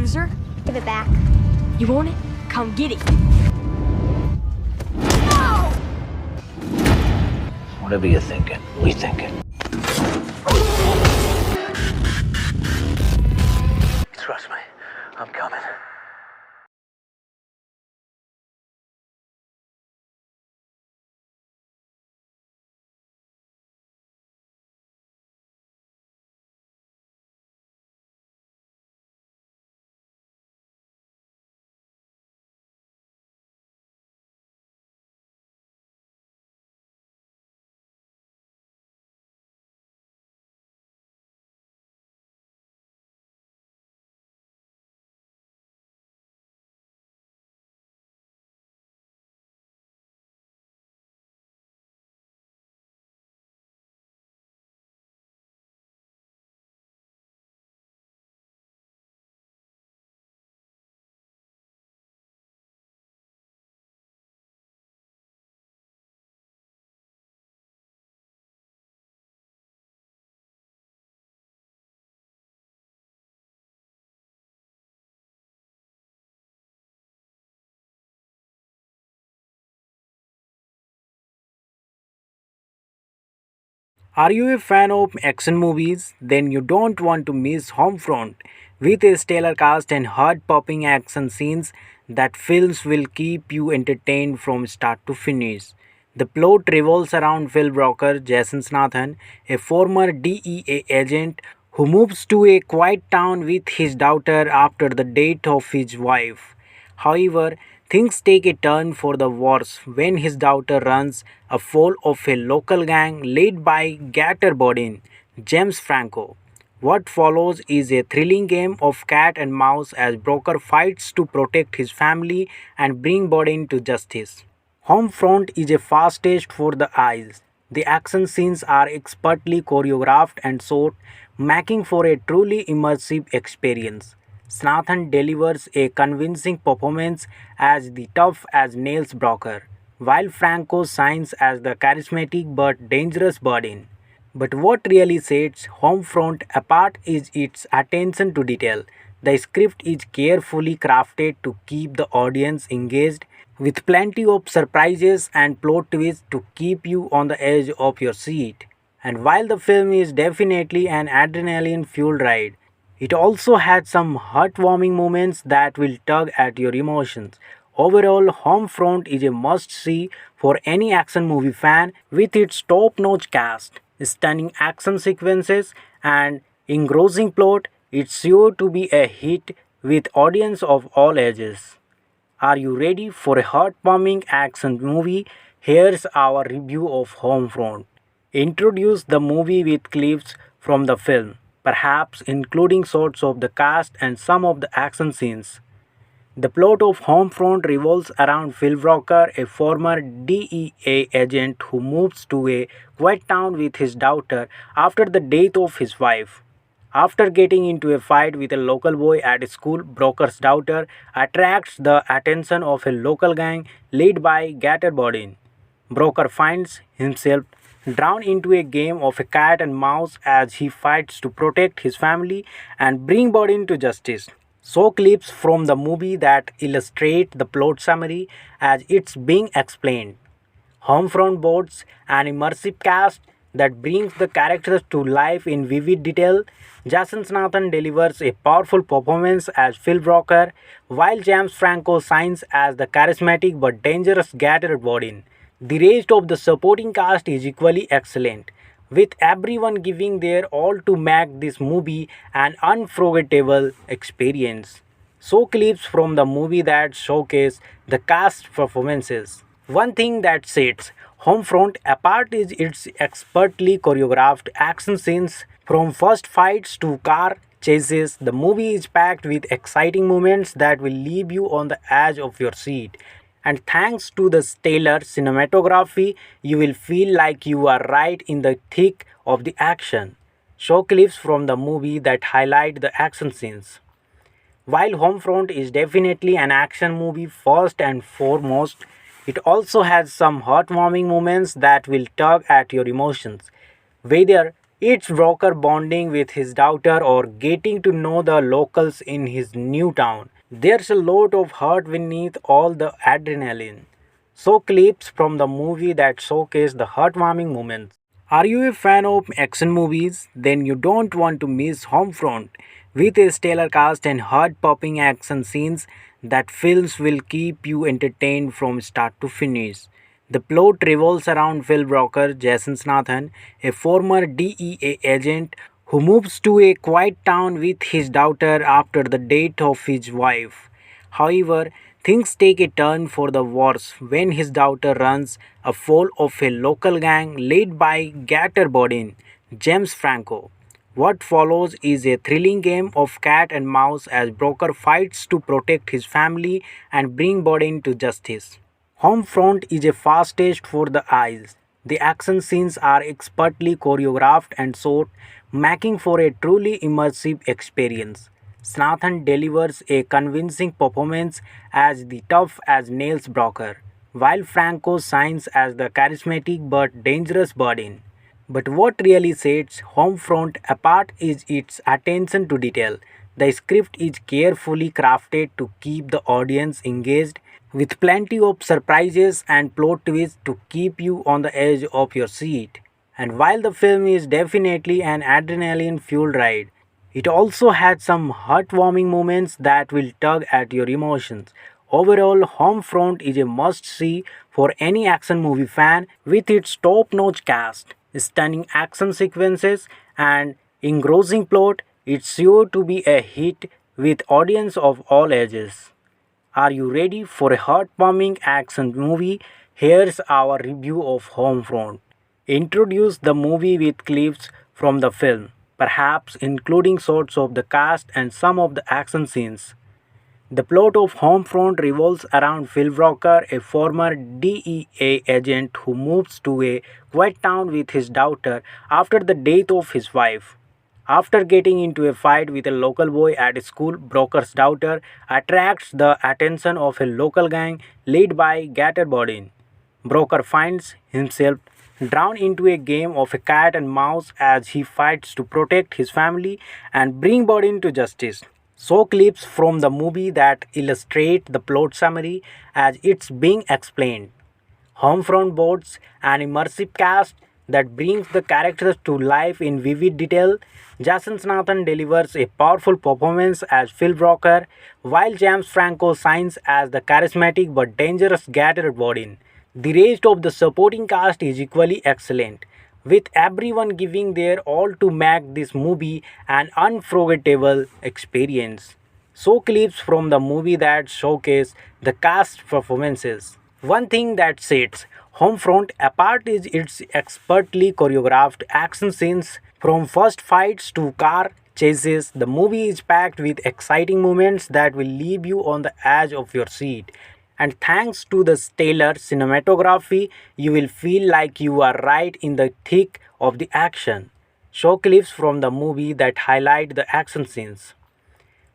loser. Give it back. You want it? Come get it. Whatever you're thinking, we thinking. Trust me, I'm coming. Are you a fan of action movies? Then you don't want to miss Homefront. With a stellar cast and heart-popping action scenes, that films will keep you entertained from start to finish. The plot revolves around Phil Broker, Jason Statham, a former DEA agent who moves to a quiet town with his daughter after the death of his wife. However, things take a turn for the worse when his daughter runs afoul of a local gang led by Gator Bodin, James Franco. What follows is a thrilling game of cat and mouse as Broker fights to protect his family and bring Bodin to justice. Homefront is a fast taste for the eyes. The action scenes are expertly choreographed and shot, making for a truly immersive experience. Snathan delivers a convincing performance as the tough as nails Broker, while Franco shines as the charismatic but dangerous Burden. But what really sets Homefront apart is its attention to detail. The script is carefully crafted to keep the audience engaged, with plenty of surprises and plot twists to keep you on the edge of your seat. And while the film is definitely an adrenaline fueled ride, it also had some heartwarming moments that will tug at your emotions. Overall, Homefront is a must see for any action movie fan with its top notch cast, stunning action sequences, and engrossing plot. It's sure to be a hit with audience of all ages. Are you ready for a heartwarming action movie? Here's our review of Homefront. Introduce the movie with clips from the film, perhaps including shots of the cast and some of the action scenes. The plot of Homefront revolves around Phil Walker, a former DEA agent who moves to a quiet town with his daughter after the death of his wife. After getting into a fight with a local boy at school, Broker's daughter attracts the attention of a local gang led by Gator Bodin. Broker finds himself drawn into a game of a cat and mouse as he fights to protect his family and bring Bodin to justice. So clips from the movie that illustrate the plot summary as it's being explained. Homefront boasts an immersive cast that brings the characters to life in vivid detail. Jason Statham delivers a powerful performance as Phil Broker, while James Franco shines as the charismatic but dangerous Gator Bodin. The rest of the supporting cast is equally excellent, with everyone giving their all to make this movie an unforgettable experience. So clips from the movie that showcase the cast performances. One thing that sets Homefront apart is its expertly choreographed action scenes. From first fights to car chases, the movie is packed with exciting moments that will leave you on the edge of your seat. And thanks to the stellar cinematography, you will feel like you are right in the thick of the action. Show clips from the movie that highlight the action scenes. While Homefront is definitely an action movie first and foremost, it also has some heartwarming moments that will tug at your emotions. Whether It's broker bonding with his daughter or getting to know the locals in his new town. There's a lot of heart beneath all the adrenaline. So clips from the movie that showcase the heartwarming moments. Are you a fan of action movies? Then you don't want to miss Homefront. With a stellar cast and heart-popping action scenes, that films will keep you entertained from start to finish. The plot revolves around Phil Broker, Jason Statham, a former DEA agent who moves to a quiet town with his daughter after the death of his wife. However, things take a turn for the worse when his daughter runs afoul of a local gang led by Gator Bodin, James Franco. What follows is a thrilling game of cat and mouse as Broker fights to protect his family and bring Bodin to justice. Homefront is a fast taste for the eyes. The action scenes are expertly choreographed and shot, making for a truly immersive experience. Snathan delivers a convincing performance as the tough as nails Broker, while Franco shines as the charismatic but dangerous Bodin. But what really sets Homefront apart is its attention to detail. The script is carefully crafted to keep the audience engaged with plenty of surprises and plot twists to keep you on the edge of your seat. And while the film is definitely an adrenaline fueled ride, it also had some heartwarming moments that will tug at your emotions. Overall, Homefront is a must see for any action movie fan with its top notch cast, stunning action sequences, and engrossing plot. It's sure to be a hit with audience of all ages. Are you ready for a heartwarming action movie? Here's our review of Homefront. Introduce the movie with clips from the film, perhaps including shots of the cast and some of the action scenes. The plot of Homefront revolves around Phil Walker, a former DEA agent who moves to a quiet town with his daughter after the death of his wife. After getting into a fight with a local boy at school, Broker's daughter attracts the attention of a local gang led by Gator Bodin. Broker finds himself drawn into a game of a cat and mouse as he fights to protect his family and bring Bodin to justice. So clips from the movie that illustrate the plot summary as it's being explained. Homefront boasts an immersive cast that brings the characters to life in vivid detail. Jason Statham delivers a powerful performance as Phil Broker, while James Franco shines as the charismatic but dangerous Gator Bodin. The rest of the supporting cast is equally excellent, with everyone giving their all to make this movie an unforgettable experience. So clips from the movie that showcase the cast performances. One thing that sets Homefront apart is its expertly choreographed action scenes. From first fights to car chases, the movie is packed with exciting moments that will leave you on the edge of your seat. And thanks to the stellar cinematography, you will feel like you are right in the thick of the action. Show clips from the movie that highlight the action scenes.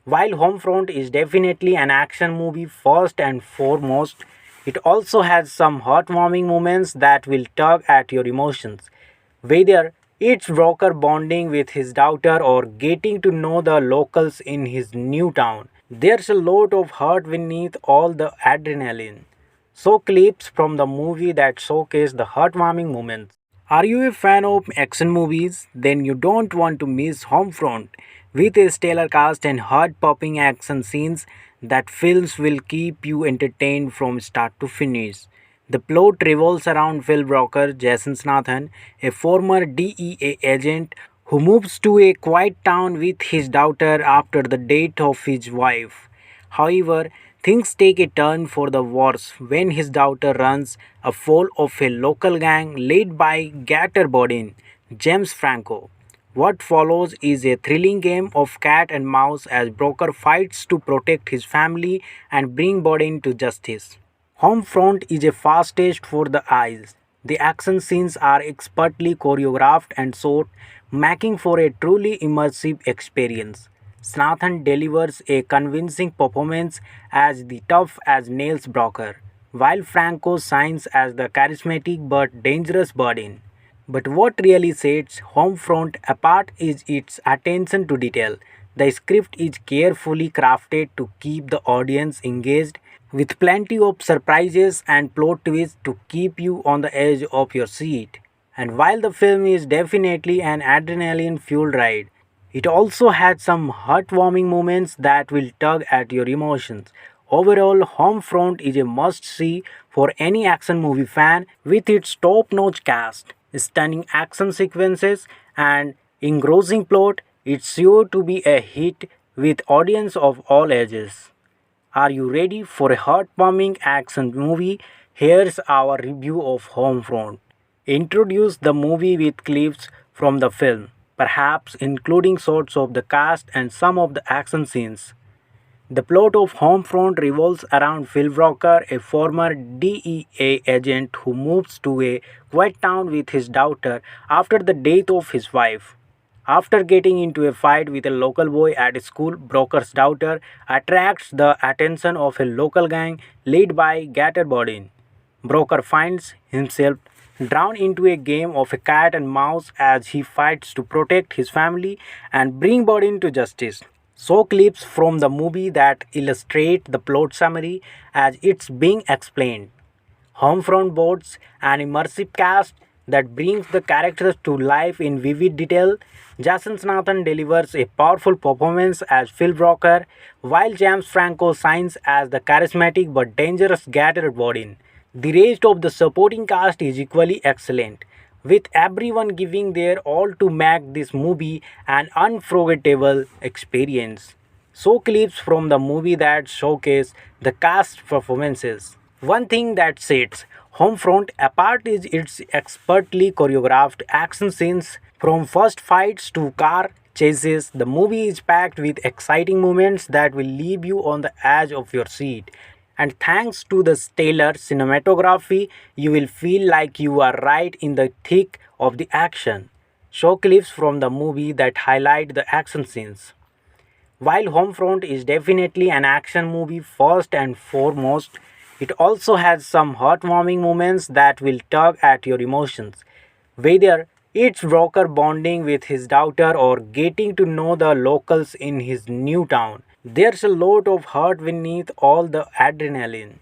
While Homefront is definitely an action movie first and foremost, it also has some heartwarming moments that will tug at your emotions. Whether it's Broker bonding with his daughter or getting to know the locals in his new town, there's a lot of heart beneath all the adrenaline. So clips from the movie that showcase the heartwarming moments. Are you a fan of action movies? Then you don't want to miss Homefront. With a stellar cast and heart-popping action scenes, that films will keep you entertained from start to finish. The plot revolves around Phil Broker, Jason Statham, a former DEA agent who moves to a quiet town with his daughter after the death of his wife. However, things take a turn for the worse when his daughter runs afoul of a local gang led by Gator Bodin, James Franco. What follows is a thrilling game of cat and mouse as Broker fights to protect his family and bring Bodin to justice. Homefront is a fast taste for the eyes. The action scenes are expertly choreographed and shot, making for a truly immersive experience. Snathan delivers a convincing performance as the tough as nails Broker, while Franco shines as the charismatic but dangerous Bodin. But what really sets Homefront apart is its attention to detail. The script is carefully crafted to keep the audience engaged with plenty of surprises and plot twists to keep you on the edge of your seat. And while the film is definitely an adrenaline fueled ride, it also had some heartwarming moments that will tug at your emotions. Overall, Homefront is a must see for any action movie fan with its top notch cast, stunning action sequences, and engrossing plot. It's sure to be a hit with audience of all ages. Are you ready for a heartwarming action movie? Here's our review of Homefront. Introduce the movie with clips from the film, perhaps including shots of the cast and some of the action scenes. The plot of Homefront revolves around Phil Walker, a former DEA agent who moves to a quiet town with his daughter after the death of his wife. After getting into a fight with a local boy at school, Broker's daughter attracts the attention of a local gang led by Gator Bodin. Broker finds himself drawn into a game of a cat and mouse as he fights to protect his family and bring Bodin to justice. So clips from the movie that illustrate the plot summary as it's being explained. Homefront boasts an immersive cast that brings the characters to life in vivid detail. Jason Statham delivers a powerful performance as Phil Walker, while James Franco shines as the charismatic but dangerous Gator Bodin. The rest of the supporting cast is equally excellent, with everyone giving their all to make this movie an unforgettable experience. So clips from the movie that showcase the cast performances. One thing that sets Homefront apart is its expertly choreographed action scenes. From first fights to car chases, the movie is packed with exciting moments that will leave you on the edge of your seat. And thanks to the stellar cinematography, you will feel like you are right in the thick of the action. Show clips from the movie that highlight the action scenes. While Homefront is definitely an action movie first and foremost, it also has some heartwarming moments that will tug at your emotions. Whether it's Walker bonding with his daughter or getting to know the locals in his new town, there's a lot of heart beneath all the adrenaline.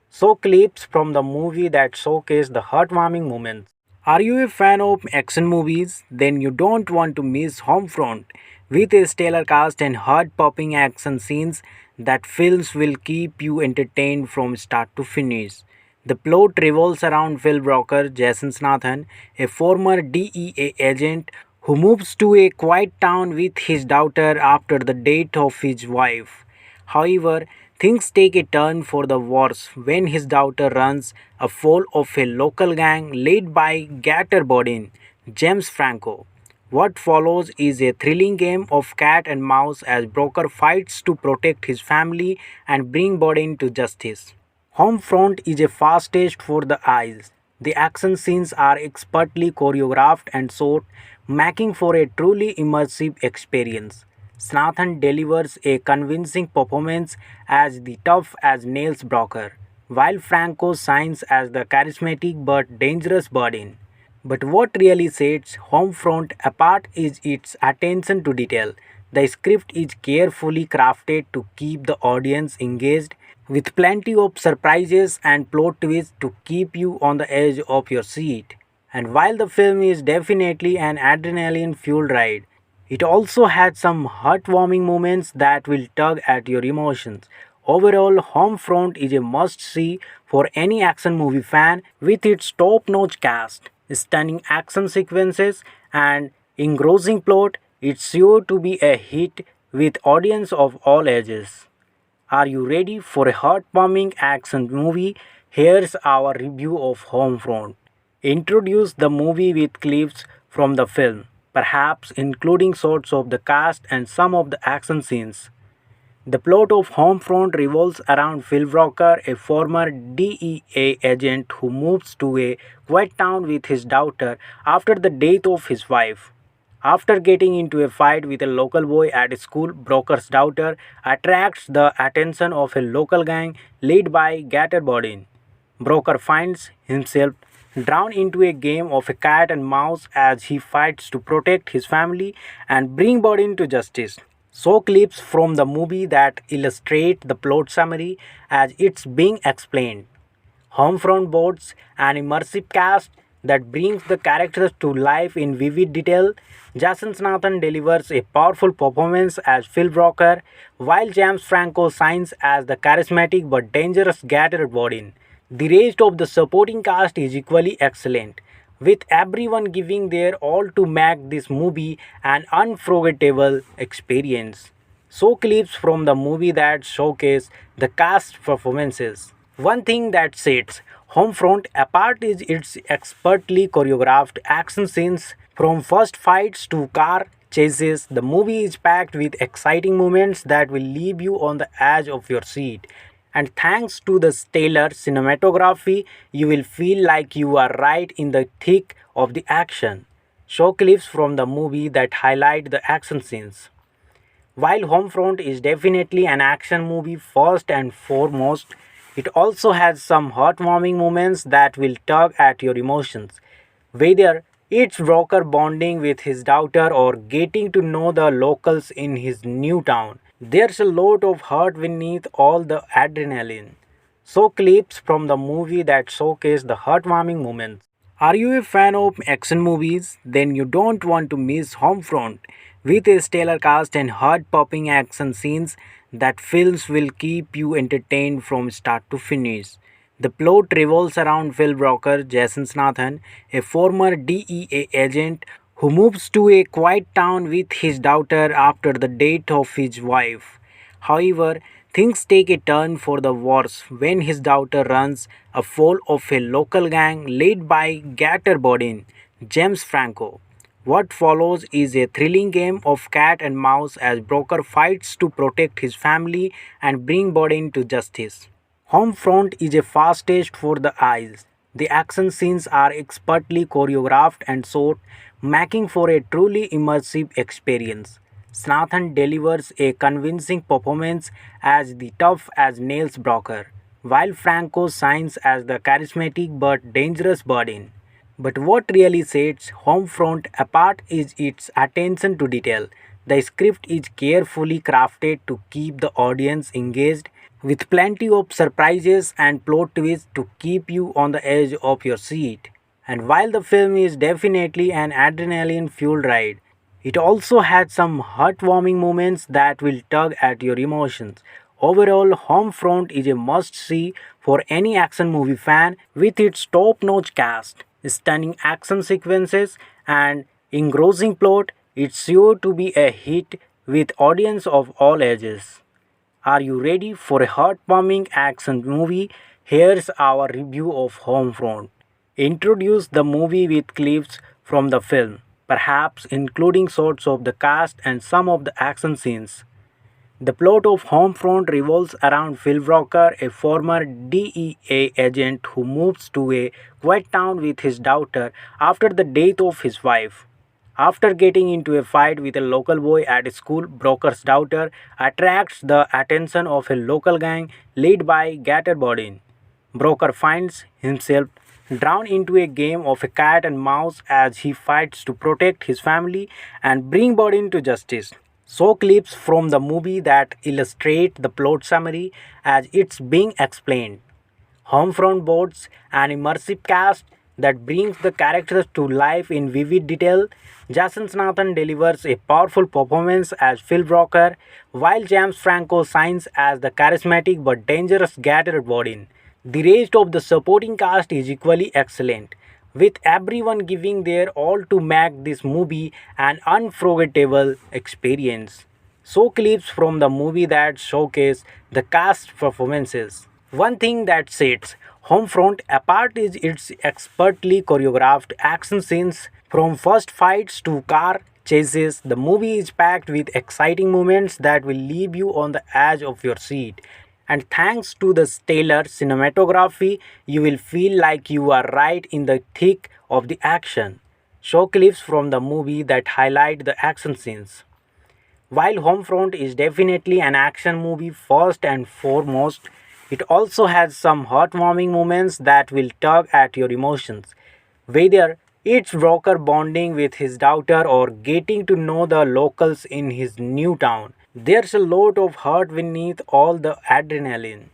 So clips from the movie that showcase the heartwarming moments. Are you a fan of action movies? Then you don't want to miss Homefront. With a stellar cast and heart-popping action scenes, that films will keep you entertained from start to finish. The plot revolves around Phil Walker, Jason Statham, a former DEA agent who moves to a quiet town with his daughter after the death of his wife. However, things take a turn for the worse when his daughter runs afoul of a local gang led by Gator Bodin, James Franco. What follows is a thrilling game of cat and mouse as Broker fights to protect his family and bring Bodin to justice. Homefront is a fast taste for the eyes. The action scenes are expertly choreographed and shot, making for a truly immersive experience. Snathan delivers a convincing performance as the tough as nails Broker, while Franco shines as the charismatic but dangerous Bodin. But what really sets Homefront apart is its attention to detail. The script is carefully crafted to keep the audience engaged with plenty of surprises and plot twists to keep you on the edge of your seat. And while the film is definitely an adrenaline fueled ride, it also had some heartwarming moments that will tug at your emotions. Overall, Homefront is a must see for any action movie fan with its top notch cast, stunning action sequences, and engrossing plot. It's sure to be a hit with audience of all ages. Are you ready for a heartwarming action movie? Here's our review of Homefront. Introduce the movie with clips from the film, perhaps including shots of the cast and some of the action scenes. The plot of Homefront revolves around Phil Walker, a former DEA agent who moves to a quiet town with his daughter after the death of his wife. After getting into a fight with a local boy at school, Broker's daughter attracts the attention of a local gang led by Gator Bodin. Broker finds himself drawn into a game of a cat and mouse as he fights to protect his family and bring Bodin to justice. So clips from the movie that illustrate the plot summary as it's being explained. Homefront boards an immersive cast that brings the characters to life in vivid detail. Jason Nathan delivers a powerful performance as Phil Broker, while James Franco shines as the charismatic but dangerous Gator Bodin. The rest of the supporting cast is equally excellent, with everyone giving their all to make this movie an unforgettable experience. So clips from the movie that showcase the cast performances. One thing that sets Homefront apart is its expertly choreographed action scenes. From first fights to car chases, the movie is packed with exciting moments that will leave you on the edge of your seat. And thanks to the stellar cinematography, you will feel like you are right in the thick of the action. Show clips from the movie that highlight the action scenes. While Homefront is definitely an action movie first and foremost, it also has some heartwarming moments that will tug at your emotions. Whether it's Broker bonding with his daughter or getting to know the locals in his new town, there's a lot of heart beneath all the adrenaline. So, clips from the movie that showcase the heartwarming moments. Are you a fan of action movies? Then you don't want to miss Homefront. With a stellar cast and heart-popping action scenes, that films will keep you entertained from start to finish. The plot revolves around Phil Broker, Jason Statham, a former DEA agent who moves to a quiet town with his daughter after the death of his wife. However, things take a turn for the worse when his daughter runs afoul of a local gang led by Gator Bodin, James Franco. What follows is a thrilling game of cat and mouse as Broker fights to protect his family and bring Bodin to justice. Homefront is a fast taste for the eyes. The action scenes are expertly choreographed and shot, making for a truly immersive experience. Snathan delivers a convincing performance as the tough as nails Broker, while Franco shines as the charismatic but dangerous Bodin. But what really sets Homefront apart is its attention to detail. The script is carefully crafted to keep the audience engaged, with plenty of surprises and plot twists to keep you on the edge of your seat. And while the film is definitely an adrenaline fueled ride, it also had some heartwarming moments that will tug at your emotions. Overall, Homefront is a must see for any action movie fan with its top notch cast, stunning action sequences, and engrossing plot. It's sure to be a hit with audience of all ages. Are you ready for a heartwarming action movie? Here's our review of Homefront. Introduce the movie with clips from the film, perhaps including shots of the cast and some of the action scenes. The plot of Homefront revolves around Phil Broker, a former DEA agent who moves to a quiet town with his daughter after the death of his wife. After getting into a fight with a local boy at school, Broker's daughter attracts the attention of a local gang led by Gator Bodin. Broker finds himself drawn into a game of a cat and mouse as he fights to protect his family and bring Bodin to justice. So clips from the movie that illustrate the plot summary as it's being explained. Homefront boards an immersive cast that brings the characters to life in vivid detail. Jason Statham delivers a powerful performance as Phil Broker, while James Franco shines as the charismatic but dangerous Gator Bodin. The rest of the supporting cast is equally excellent, with everyone giving their all to make this movie an unforgettable experience. So clips from the movie that showcase the cast performances. One thing that sets Homefront apart is its expertly choreographed action scenes. From first fights to car chases, the movie is packed with exciting moments that will leave you on the edge of your seat. And thanks to the stellar cinematography, you will feel like you are right in the thick of the action. Show clips from the movie that highlight the action scenes. While Homefront is definitely an action movie first and foremost, It also has some heartwarming moments that will tug at your emotions, whether it's Broker bonding with his daughter or getting to know the locals in his new town. There's a lot of heart beneath all the adrenaline.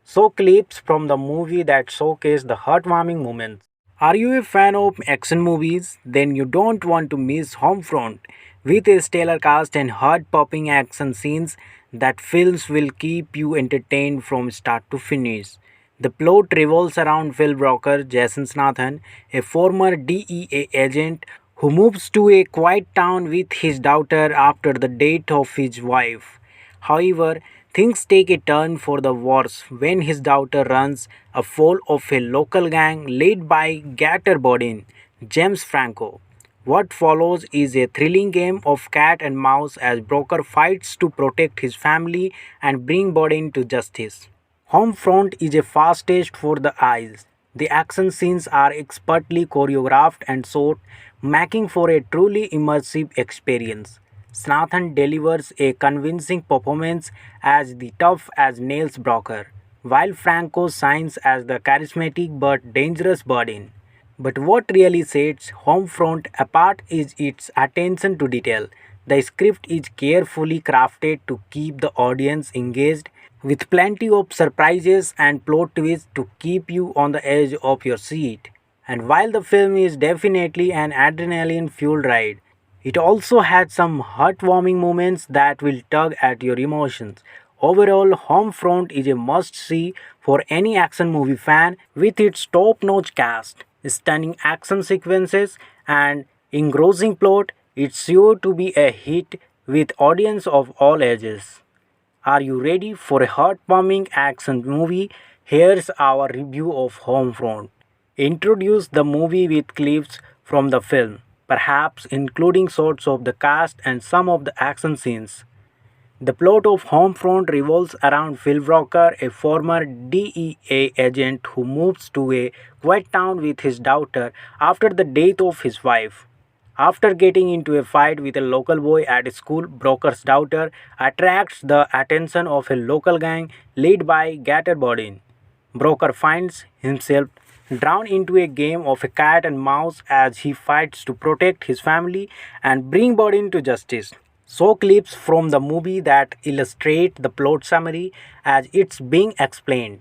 So, clips from the movie that showcase the heartwarming moments. Are you a fan of action movies? Then you don't want to miss Homefront. With a stellar cast and heart-popping action scenes, that films will keep you entertained from start to finish. The plot revolves around Phil Broker, Jason Statham, a former DEA agent who moves to a quiet town with his daughter after the death of his wife. However, things take a turn for the worse when his daughter runs afoul of a local gang led by Gator Bodin, James Franco. What follows is a thrilling game of cat and mouse as Broker fights to protect his family and bring Bodin to justice. Homefront is a fast taste for the eyes. The action scenes are expertly choreographed and shot, making for a truly immersive experience. Snathan delivers a convincing performance as the tough as nails Broker, while Franco shines as the charismatic but dangerous Bodin. But what really sets Homefront apart is its attention to detail. The script is carefully crafted to keep the audience engaged, with plenty of surprises and plot twists to keep you on the edge of your seat. And while the film is definitely an adrenaline fueled ride, it also had some heartwarming moments that will tug at your emotions. Overall, Homefront is a must see for any action movie fan with its top notch cast, stunning action sequences, and engrossing plot. It's sure to be a hit with audience of all ages. Are you ready for a heartwarming action movie? Here's our review of Homefront. Introduce the movie with clips from the film, perhaps including shots of the cast and some of the action scenes. The plot of Homefront revolves around Phil Walker, a former DEA agent who moves to a quiet town with his daughter after the death of his wife. After getting into a fight with a local boy at school, Broker's daughter attracts the attention of a local gang led by Gator Bodin. Broker finds himself drawn into a game of a cat and mouse as he fights to protect his family and bring Bodin to justice. So clips from the movie that illustrate the plot summary as it's being explained.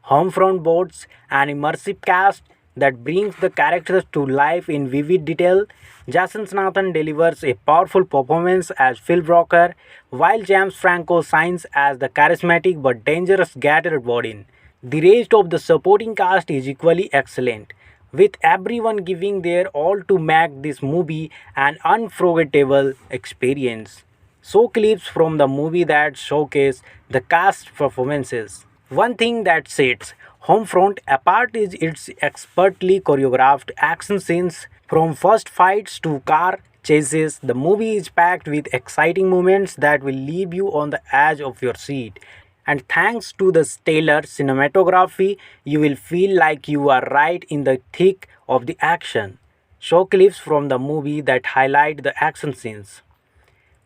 Homefront boasts an immersive cast that brings the characters to life in vivid detail. Jason Statham delivers a powerful performance as Phil Broker, while James Franco shines as the charismatic but dangerous Gator Bodin. The rest of the supporting cast is equally excellent, with everyone giving their all to make this movie an unforgettable experience. So clips from the movie that showcase the cast performances. One thing that sets Homefront apart is its expertly choreographed action scenes. From first fights to car chases, the movie is packed with exciting moments that will leave you on the edge of your seat. And thanks to the stellar cinematography, you will feel like you are right in the thick of the action. Show clips from the movie that highlight the action scenes.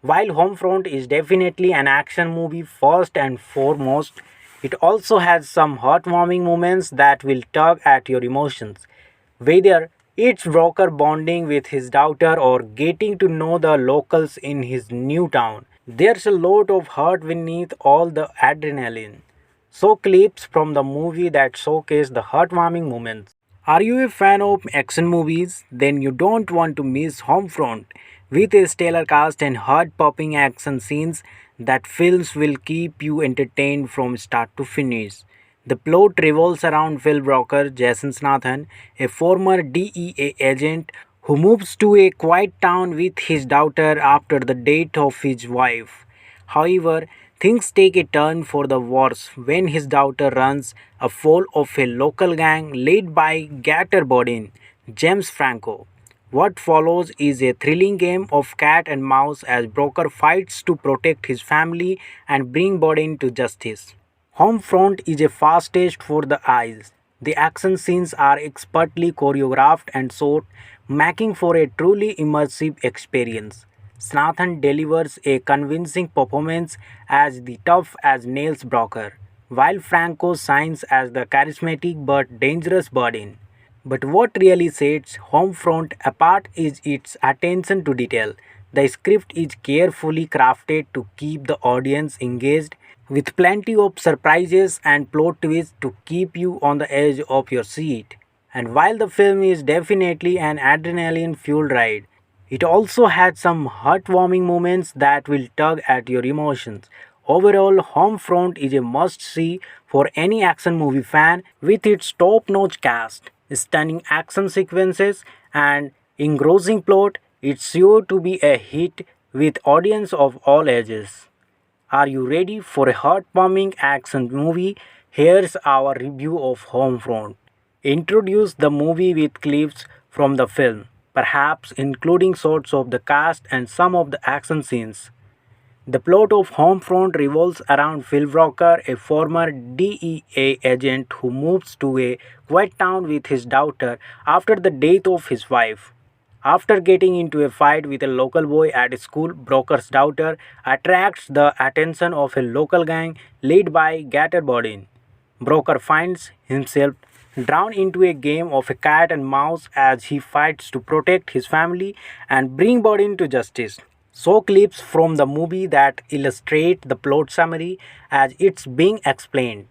While Homefront is definitely an action movie first and foremost, it also has some heartwarming moments that will tug at your emotions. Whether it's Broker bonding with his daughter or getting to know the locals in his new town, there's a lot of heart beneath all the adrenaline. So clips from the movie that showcase the heartwarming moments. Are you a fan of action movies? Then you don't want to miss Homefront. With a stellar cast and heart-popping action scenes, that films will keep you entertained from start to finish. The plot revolves around Phil Broker, Jason Statham, a former DEA agent who moves to a quiet town with his daughter after the death of his wife. However, things take a turn for the worse when his daughter runs afoul of a local gang led by Gator Bodin, James Franco. What follows is a thrilling game of cat and mouse as Broker fights to protect his family and bring Bodin to justice. Homefront is a fast taste for the eyes. The action scenes are expertly choreographed and shot, making for a truly immersive experience. Snathan delivers a convincing performance as the tough as nails Broker, while Franco shines as the charismatic but dangerous Bodin. But what really sets Homefront apart is its attention to detail. The script is carefully crafted to keep the audience engaged with plenty of surprises and plot twists to keep you on the edge of your seat. And while the film is definitely an adrenaline fueled ride, it also had some heartwarming moments that will tug at your emotions. Overall, Homefront is a must see for any action movie fan with its top notch cast, stunning action sequences, and engrossing plot. It's sure to be a hit with audience of all ages. Are you ready for a heartwarming action movie? Here's our review of Homefront. Introduce the movie with clips from the film, perhaps including shots of the cast and some of the action scenes. The plot of Homefront revolves around Phil Walker, a former DEA agent who moves to a quiet town with his daughter after the death of his wife. After getting into a fight with a local boy at school, Broker's daughter attracts the attention of a local gang led by Gator Bodin. Broker finds himself drawn into a game of a cat and mouse as he fights to protect his family and bring Bodin to justice. So clips from the movie that illustrate the plot summary as it's being explained.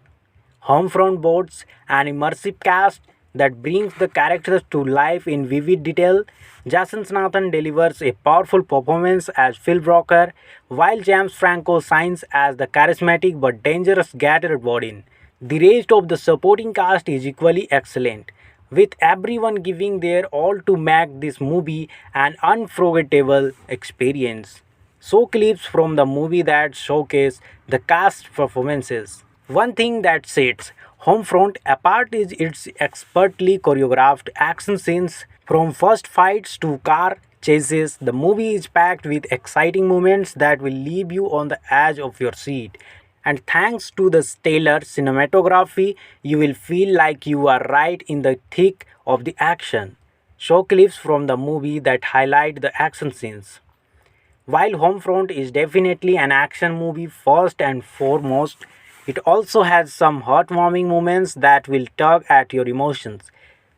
Homefront boasts an immersive cast that brings the characters to life in vivid detail. Jason Statham delivers a powerful performance as Phil Walker, while James Franco shines as the charismatic but dangerous Gator Bodin. The rest of the supporting cast is equally excellent, with everyone giving their all to make this movie an unforgettable experience. So clips from the movie that showcase the cast performances. One thing that sets Homefront apart is its expertly choreographed action scenes. From first fights to car chases, the movie is packed with exciting moments that will leave you on the edge of your seat. And thanks to the stellar cinematography, you will feel like you are right in the thick of the action. Show clips from the movie that highlight the action scenes. While Homefront is definitely an action movie first and foremost, it also has some heartwarming moments that will tug at your emotions.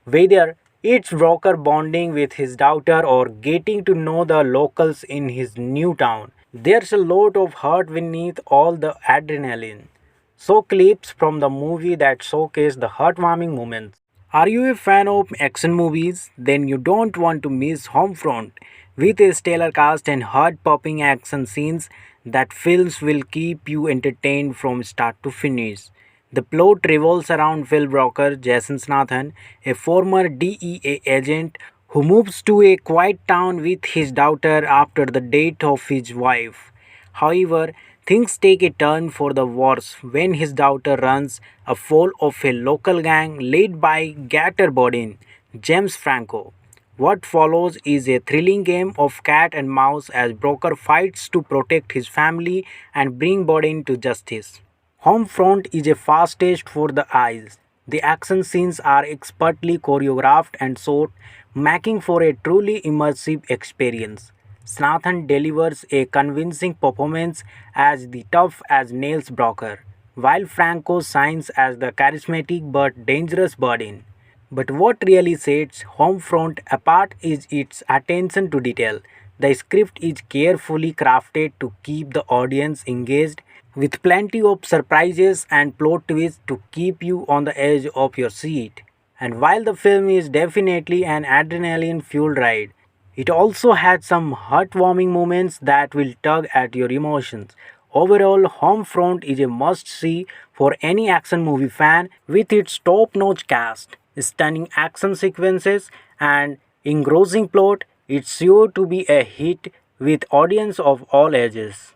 Whether it's Broker bonding with his daughter or getting to know the locals in his new town, there's a lot of heart beneath all the adrenaline. So clips from the movie that showcase the heartwarming moments. Are you a fan of action movies? Then you don't want to miss Homefront. With a stellar cast and heart-popping action scenes, that films will keep you entertained from start to finish. The plot revolves around Phil Walker, Jason Statham, a former DEA agent who moves to a quiet town with his daughter after the death of his wife. However, things take a turn for the worse when his daughter runs afoul of a local gang led by Gator Bodin, James Franco. What follows is a thrilling game of cat and mouse as Broker fights to protect his family and bring Bodin to justice. Homefront is a fast taste for the eyes. The action scenes are expertly choreographed and shot, making for a truly immersive experience. Snathan delivers a convincing performance as the tough as nails Broker, while Franco shines as the charismatic but dangerous Bodin. But what really sets Homefront apart is its attention to detail. The script is carefully crafted to keep the audience engaged with plenty of surprises and plot twists to keep you on the edge of your seat. And while the film is definitely an adrenaline fueled ride, it also had some heartwarming moments that will tug at your emotions. Overall, Homefront is a must see for any action movie fan with its top notch cast, stunning action sequences, and engrossing plot. It's sure to be a hit with audience of all ages.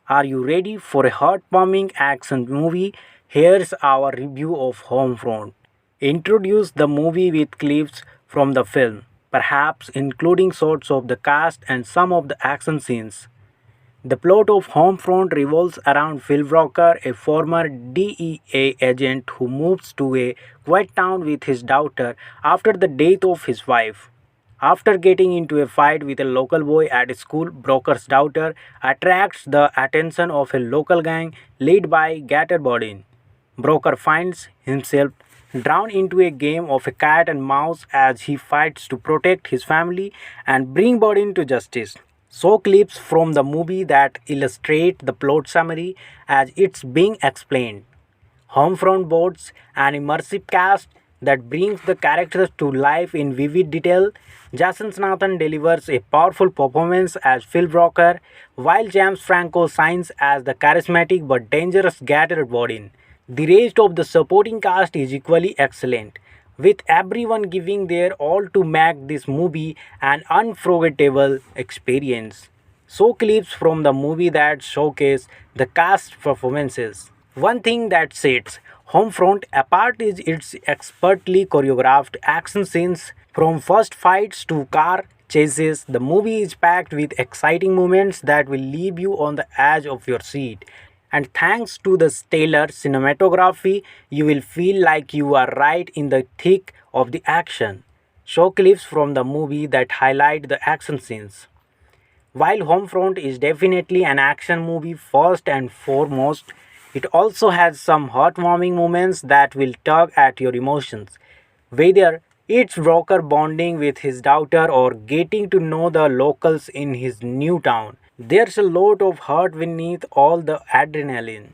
Are you ready for a heartwarming action movie? Here's our review of Homefront. Introduce the movie with clips from the film, perhaps including shots of the cast and some of the action scenes. The plot of Homefront revolves around Phil Walker, a former DEA agent who moves to a quiet town with his daughter after the death of his wife. After getting into a fight with a local boy at school, Broker's daughter attracts the attention of a local gang led by Gator Bodin. Broker finds himself drawn into a game of a cat and mouse as he fights to protect his family and bring Bodin to justice. So clips from the movie that illustrate the plot summary as it's being explained. Homefront boards an immersive cast that brings the characters to life in vivid detail. Jason Nathan delivers a powerful performance as Phil Broker, while James Franco shines as the charismatic but dangerous Gator Bodin. The rest of the supporting cast is equally excellent, with everyone giving their all to make this movie an unforgettable experience. So clips from the movie that showcase the cast performances. One thing that sets Homefront apart is its expertly choreographed action scenes. From first fights to car chases, the movie is packed with exciting moments that will leave you on the edge of your seat. And thanks to the stellar cinematography, you will feel like you are right in the thick of the action. Show clips from the movie that highlight the action scenes. While Homefront is definitely an action movie first and foremost, it also has some heartwarming moments that will tug at your emotions. Whether it's Broker bonding with his daughter or getting to know the locals in his new town, there's a lot of heart beneath all the adrenaline.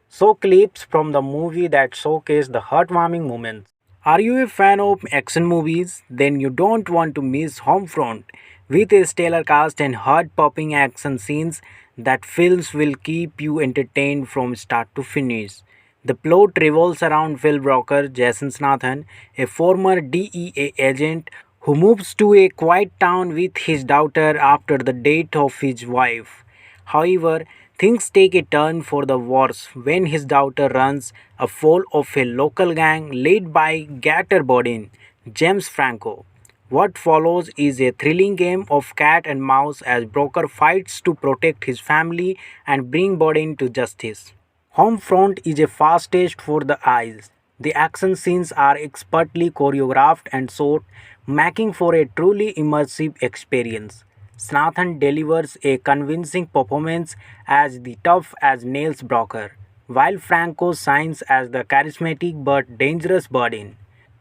So, clips from the movie that showcase the heartwarming moments. Are you a fan of action movies? Then you don't want to miss Homefront. With a stellar cast and heart-popping action scenes, that films will keep you entertained from start to finish. The plot revolves around Phil Broker, Jason Nathan, a former DEA agent who moves to a quiet town with his daughter after the death of his wife. However, things take a turn for the worse when his daughter runs afoul of a local gang led by Gator Bodin, James Franco. What follows is a thrilling game of cat and mouse as Broker fights to protect his family and bring Bodin to justice. Homefront is a fast taste for the eyes. The action scenes are expertly choreographed and shot, making for a truly immersive experience. Snathan delivers a convincing performance as the tough as nails Broker, while Franco shines as the charismatic but dangerous Bodin.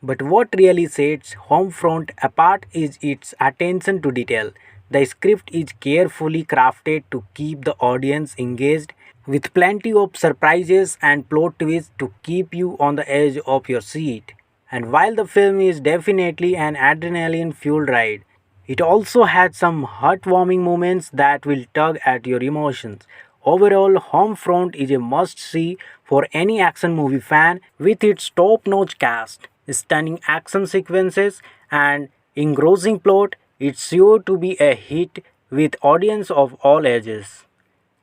But what really sets Homefront apart is its attention to detail. The script is carefully crafted to keep the audience engaged, with plenty of surprises and plot twists to keep you on the edge of your seat. And while the film is definitely an adrenaline fueled ride, it also had some heartwarming moments that will tug at your emotions. Overall, Homefront is a must see for any action movie fan with its top notch cast, stunning action sequences, and engrossing plot. It's sure to be a hit with audience of all ages.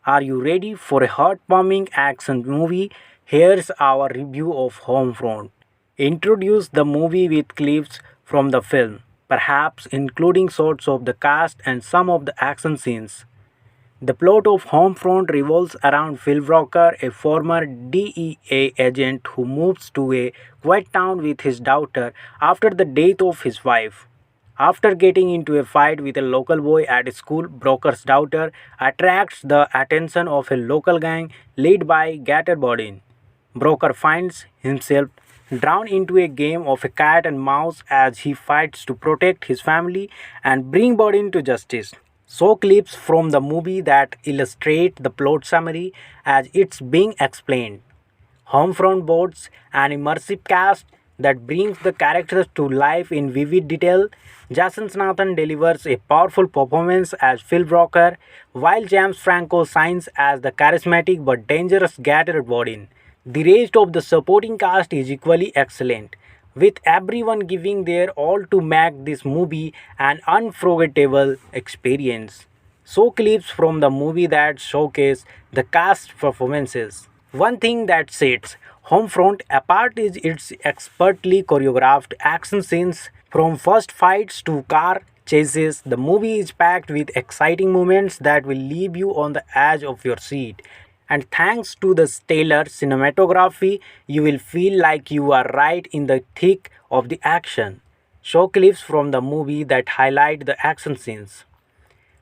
Are you ready for a heartwarming action movie? Here's our review of Homefront. Introduce the movie with clips from the film, perhaps including shots of the cast and some of the action scenes. The plot of Homefront revolves around Phil Walker, a former DEA agent who moves to a quiet town with his daughter after the death of his wife. After getting into a fight with a local boy at school, Broker's daughter attracts the attention of a local gang led by Gator Bodin. Broker finds himself drawn into a game of a cat and mouse as he fights to protect his family and bring Bodin to justice. So clips from the movie that illustrate the plot summary as it's being explained. Homefront boards an immersive cast that brings the characters to life in vivid detail. Jason Nathan delivers a powerful performance as Phil Broker, while James Franco shines as the charismatic but dangerous Gator Bodin. The rest of the supporting cast is equally excellent, with everyone giving their all to make this movie an unforgettable experience. So clips from the movie that showcase the cast performances. One thing that sets Homefront apart is its expertly choreographed action scenes. From first fights to car chases, the movie is packed with exciting moments that will leave you on the edge of your seat. And thanks to the stellar cinematography, you will feel like you are right in the thick of the action. Show clips from the movie that highlight the action scenes.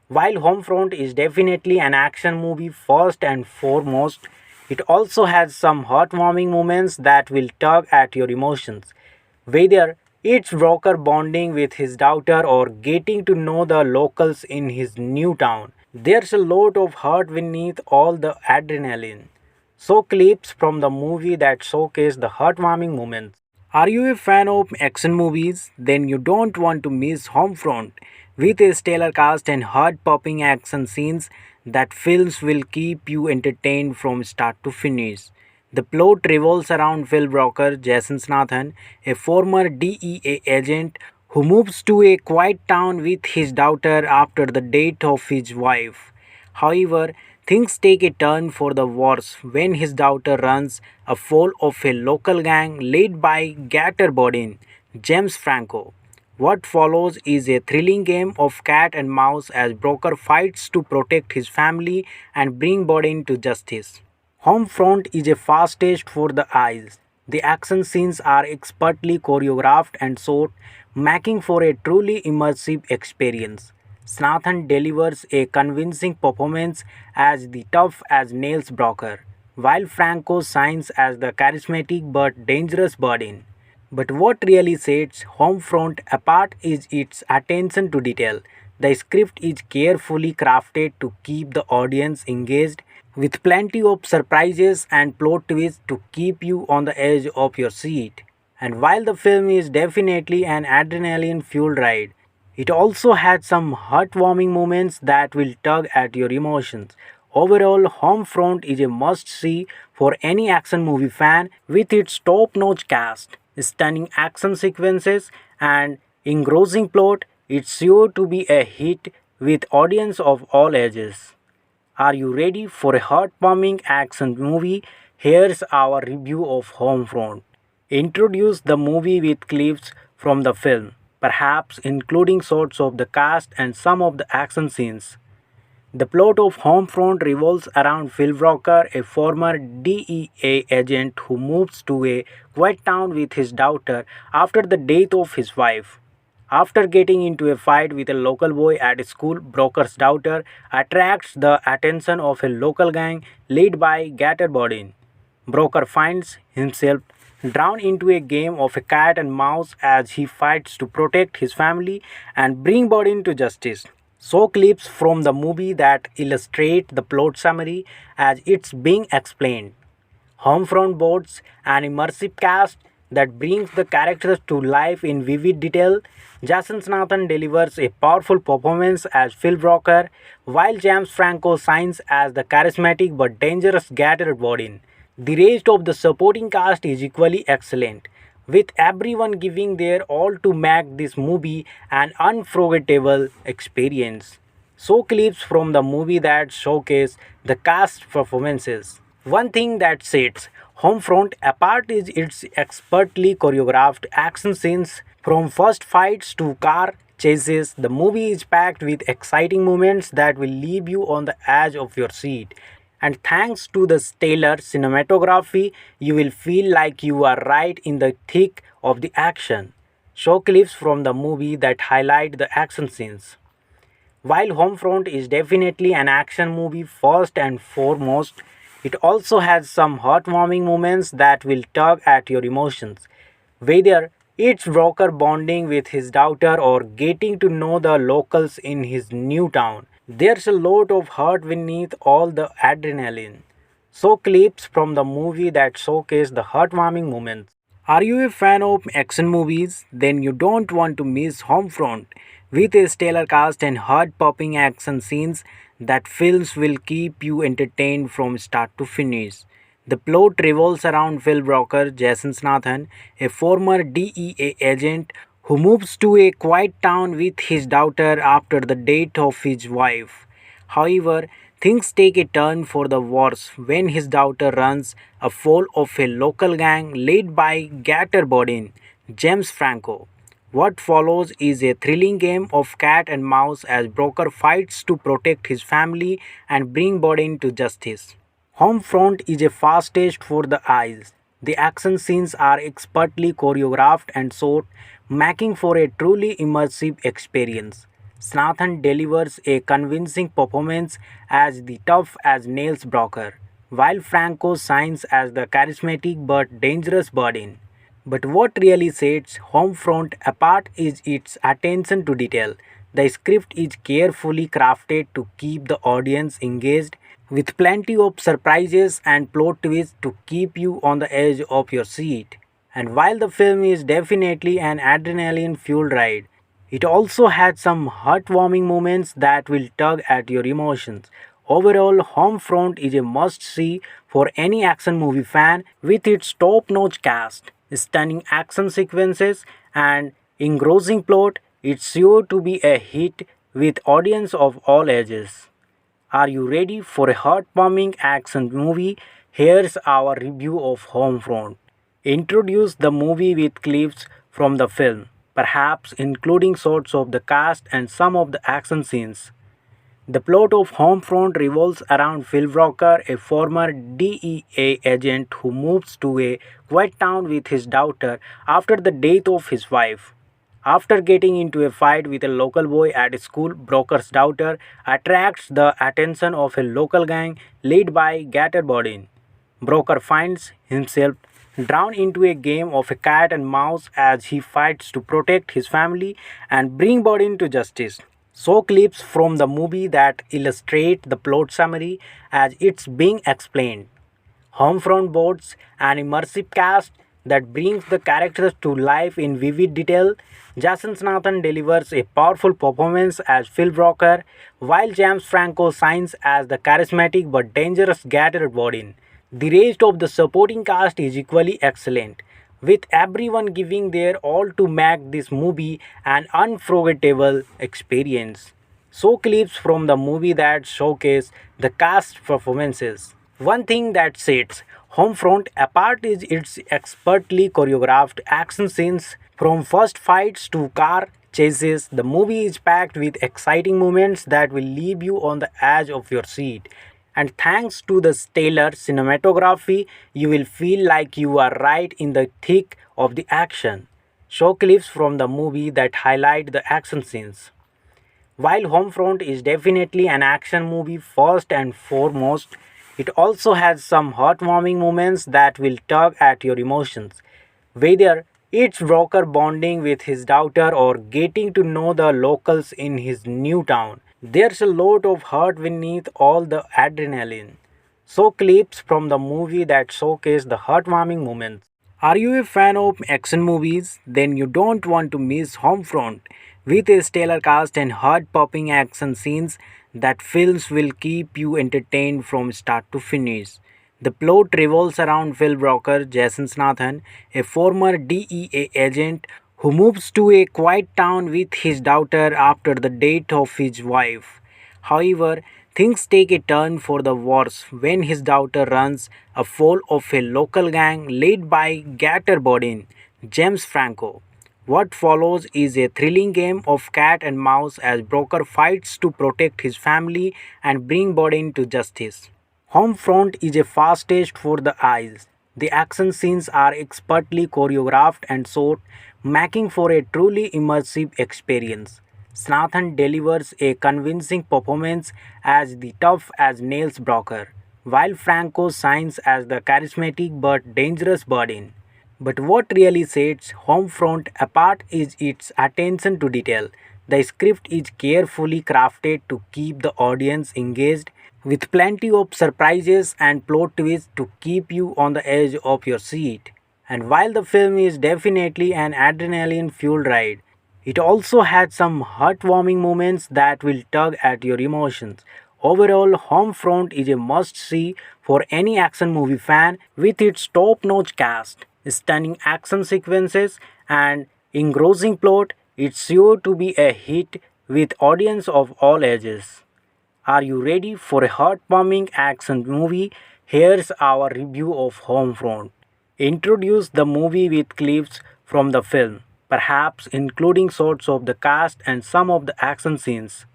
While Homefront is definitely an action movie first and foremost, It also has some heartwarming moments that will tug at your emotions, whether it's Broker bonding with his daughter or getting to know the locals in his new town. There's a lot of heart beneath all the adrenaline. So, clips from the movie that showcase the heartwarming moments. Are you a fan of action movies? Then you don't want to miss Homefront. With a stellar cast and heart-popping action scenes, that films will keep you entertained from start to finish. The plot revolves around Phil Broker, Jason Statham, a former DEA agent who moves to a quiet town with his daughter after the death of his wife. However, things take a turn for the worse when his daughter runs afoul of a local gang led by Gator Bodin, James Franco. What follows is a thrilling game of cat and mouse as Broker fights to protect his family and bring Bodin to justice. Homefront is a fast taste for the eyes. The action scenes are expertly choreographed and shot, making for a truly immersive experience. Snathan delivers a convincing performance as the tough as nails Broker, while Franco shines as the charismatic but dangerous Bodin. But what really sets Homefront apart is its attention to detail. The script is carefully crafted to keep the audience engaged, with plenty of surprises and plot twists to keep you on the edge of your seat. And while the film is definitely an adrenaline fueled ride, it also had some heartwarming moments that will tug at your emotions. Overall, Homefront is a must see for any action movie fan with its top notch cast, stunning action sequences, and engrossing plot. It's sure to be a hit with audience of all ages. Are you ready for a heartwarming action movie? Here's our review of Homefront. Introduce the movie with clips from the film, perhaps including shots of the cast and some of the action scenes. The plot of Homefront revolves around Phil Broker, a former DEA agent who moves to a quiet town with his daughter after the death of his wife. After getting into a fight with a local boy at school, Broker's daughter attracts the attention of a local gang led by Gator Bodin. Broker finds himself drawn into a game of a cat and mouse as he fights to protect his family and bring Bodin to justice. So clips from the movie that illustrate the plot summary as it's being explained. Homefront boasts an immersive cast that brings the characters to life in vivid detail. Jason Statham delivers a powerful performance as Phil Broker, while James Franco shines as the charismatic but dangerous Gator Bodin. The rest of the supporting cast is equally excellent, with everyone giving their all to make this movie an unforgettable experience. So clips from the movie that showcase the cast performances. One thing that sets Homefront apart is its expertly choreographed action scenes. From first fights to car chases, the movie is packed with exciting moments that will leave you on the edge of your seat. And thanks to the stellar cinematography, you will feel like you are right in the thick of the action. Show clips from the movie that highlight the action scenes. While Homefront is definitely an action movie first and foremost, it also has some heartwarming moments that will tug at your emotions. Whether it's Broker bonding with his daughter or getting to know the locals in his new town, there's a lot of heart beneath all the adrenaline. So clips from the movie that showcase the heartwarming moments. Are you a fan of action movies? Then you don't want to miss Homefront. With a stellar cast and heart-popping action scenes, that films will keep you entertained from start to finish. The plot revolves around Phil Broker, Jason Statham, a former DEA agent who moves to a quiet town with his daughter after the death of his wife. However, things take a turn for the worse when his daughter runs afoul of a local gang led by Gator Bodin, James Franco. What follows is a thrilling game of cat and mouse as Broker fights to protect his family and bring Bodin to justice. Homefront is a fast taste for the eyes. The action scenes are expertly choreographed and shot, making for a truly immersive experience. Snathan delivers a convincing performance as the tough as nails Broker, while Franco shines as the charismatic but dangerous Bodin. But what really sets Homefront apart is its attention to detail. The script is carefully crafted to keep the audience engaged with plenty of surprises and plot twists to keep you on the edge of your seat. And while the film is definitely an adrenaline fueled ride, it also had some heartwarming moments that will tug at your emotions. Overall, Homefront is a must see for any action movie fan with its top notch cast, stunning action sequences, and engrossing plot. It's sure to be a hit with audience of all ages. Are you ready for a heartwarming action movie? Here's our review of Homefront. Introduce the movie with clips from the film, perhaps including shots of the cast and some of the action scenes. The plot of Homefront revolves around Phil Walker, a former DEA agent who moves to a quiet town with his daughter after the death of his wife. After getting into a fight with a local boy at school, Broker's daughter attracts the attention of a local gang led by Gator Bodin. Broker finds himself drawn into a game of a cat and mouse as he fights to protect his family and bring Bodin to justice. So clips from the movie that illustrate the plot summary as it's being explained. Homefront boasts an immersive cast that brings the characters to life in vivid detail. Jason Statham delivers a powerful performance as Phil Walker, while James Franco shines as the charismatic but dangerous Gator Bodin. The rest of the supporting cast is equally excellent, with everyone giving their all to make this movie an unforgettable experience. So clips from the movie that showcase the cast performances. One thing that sets Homefront apart is its expertly choreographed action scenes. From first fights to car chases, the movie is packed with exciting moments that will leave you on the edge of your seat. And thanks to the stellar cinematography, you will feel like you are right in the thick of the action. Show clips from the movie that highlight the action scenes. While Homefront is definitely an action movie first and foremost, it also has some heartwarming moments that will tug at your emotions. Whether it's Broker bonding with his daughter or getting to know the locals in his new town, there's a lot of heart beneath all the adrenaline. So clips from the movie that showcase the heartwarming moments. Are you a fan of action movies? Then you don't want to miss Homefront. With a stellar cast and heart-popping action scenes, that films will keep you entertained from start to finish. The plot revolves around Phil Walker, Jason Statham, a former DEA agent who moves to a quiet town with his daughter after the death of his wife. However, things take a turn for the worse when his daughter runs afoul of a local gang led by Gator Bodin, James Franco. What follows is a thrilling game of cat and mouse as Broker fights to protect his family and bring Bodin to justice. Homefront is a fast taste for the eyes. The action scenes are expertly choreographed and shot, making for a truly immersive experience. Snathan delivers a convincing performance as the tough as nails Broker, while Franco shines as the charismatic but dangerous Bodin. But what really sets Homefront apart is its attention to detail. The script is carefully crafted to keep the audience engaged with plenty of surprises and plot twists to keep you on the edge of your seat. And while the film is definitely an adrenaline fueled ride, it also had some heartwarming moments that will tug at your emotions. Overall, Homefront is a must see for any action movie fan with its top notch cast, stunning action sequences, and engrossing plot. It's sure to be a hit with audience of all ages. Are you ready for a heartwarming action movie? Here's our review of Homefront. Introduce the movie with clips from the film, perhaps including shots of the cast and some of the action scenes.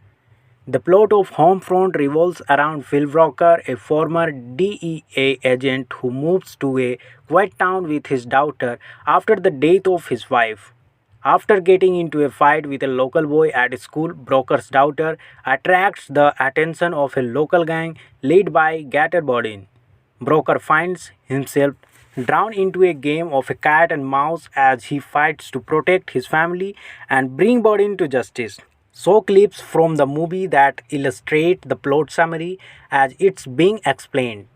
The plot of Homefront revolves around Phil Walker, a former DEA agent who moves to a quiet town with his daughter after the death of his wife. After getting into a fight with a local boy at school, Broker's daughter attracts the attention of a local gang led by Gator Bodin. Broker finds himself drawn into a game of a cat and mouse as he fights to protect his family and bring Bodin to justice. So clips from the movie that illustrate the plot summary as it's being explained.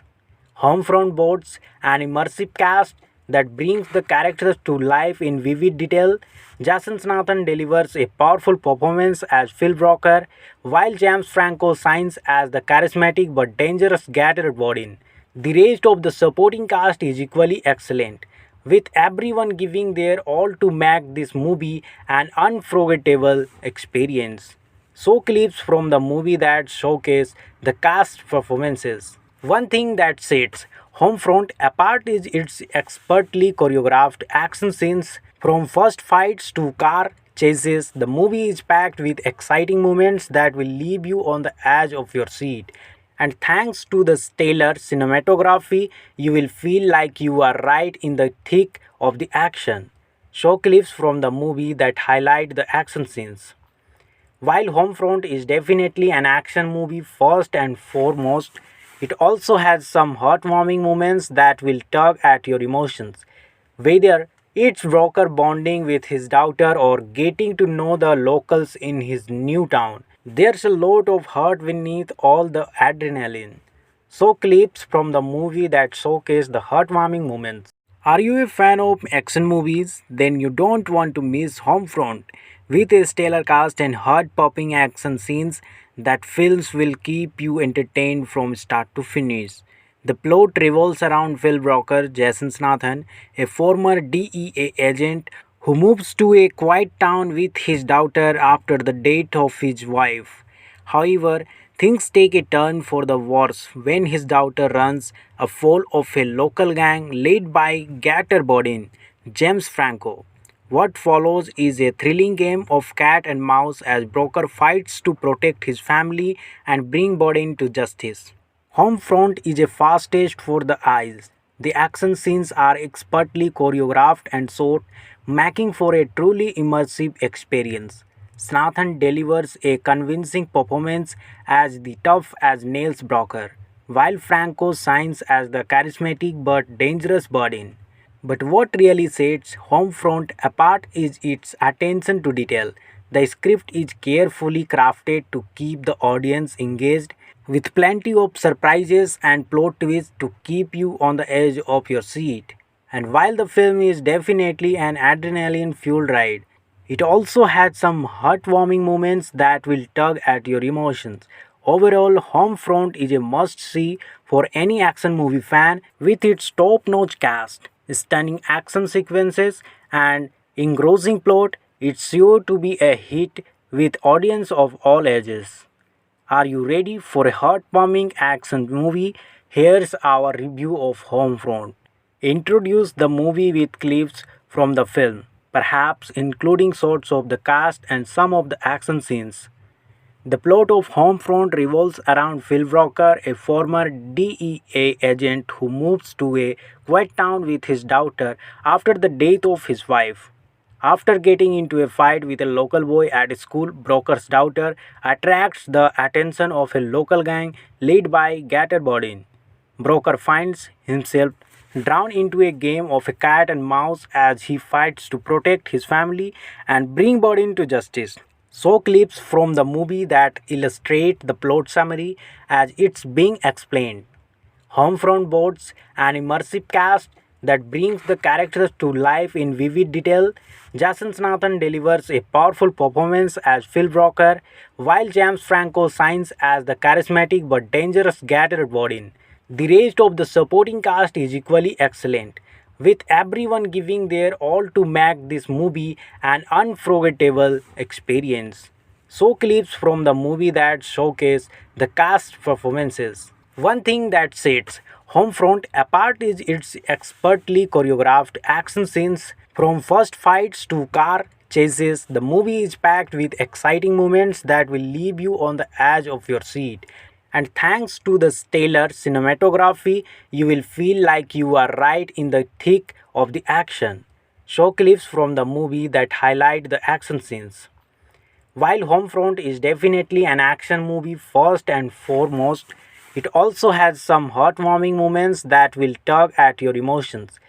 Homefront boards an immersive cast that brings the characters to life in vivid detail. Jason Nathan delivers a powerful performance as Phil Broker, while James Franco shines as the charismatic but dangerous Gator Bodin. The rest of the supporting cast is equally excellent, with everyone giving their all to make this movie an unforgettable experience. So clips from the movie that showcase the cast performances. One thing that sets Homefront apart is its expertly choreographed action scenes. From first fights to car chases, the movie is packed with exciting moments that will leave you on the edge of your seat. And thanks to the stellar cinematography, you will feel like you are right in the thick of the action. Show clips from the movie that highlight the action scenes. While Homefront is definitely an action movie first and foremost, it also has some heartwarming moments that will tug at your emotions. Whether it's Broker bonding with his daughter or getting to know the locals in his new town, there's a lot of heart beneath all the adrenaline. So, clips from the movie that showcase the heartwarming moments. Are you a fan of action movies? Then you don't want to miss Homefront. With a stellar cast and heart-popping action scenes, that films will keep you entertained from start to finish. The plot revolves around Phil Broker, Jason Nathan, a former DEA agent who moves to a quiet town with his daughter after the death of his wife. However, things take a turn for the worse when his daughter runs afoul of a local gang led by Gator Bodin, James Franco. What follows is a thrilling game of cat and mouse as Broker fights to protect his family and bring Bodin to justice. Homefront is a fast taste for the eyes. The action scenes are expertly choreographed and shot, making for a truly immersive experience. Snathan delivers a convincing performance as the tough as nails Broker, while Franco shines as the charismatic but dangerous Bodin. But what really sets Homefront apart is its attention to detail. The script is carefully crafted to keep the audience engaged, with plenty of surprises and plot twists to keep you on the edge of your seat. And while the film is definitely an adrenaline fueled ride, it also had some heartwarming moments that will tug at your emotions. Overall, Homefront is a must see for any action movie fan with its top notch cast, stunning action sequences, and engrossing plot. It's sure to be a hit with audience of all ages. Are you ready for a heartwarming action movie? Here's our review of Homefront. Introduce the movie with clips from the film, perhaps including shots of the cast and some of the action scenes. The plot of Homefront revolves around Phil Broker, a former DEA agent who moves to a quiet town with his daughter after the death of his wife. After getting into a fight with a local boy at school, Broker's daughter attracts the attention of a local gang led by Gator Bodin. Broker finds himself drawn into a game of a cat and mouse as he fights to protect his family and bring Bodin to justice. So clips from the movie that illustrate the plot summary as it's being explained. Homefront boards an immersive cast that brings the characters to life in vivid detail. Jason Nathan delivers a powerful performance as Phil Broker, while James Franco shines as the charismatic but dangerous Gator Bodin. The rest of the supporting cast is equally excellent, with everyone giving their all to make this movie an unforgettable experience. So clips from the movie that showcase the cast performances. One thing that sets Homefront apart is its expertly choreographed action scenes. From first fights to car chases, the movie is packed with exciting moments that will leave you on the edge of your seat. And thanks to the stellar cinematography, you will feel like you are right in the thick of the action. Show clips from the movie that highlight the action scenes. While Homefront is definitely an action movie first and foremost, It also has some heartwarming moments that will tug at your emotions,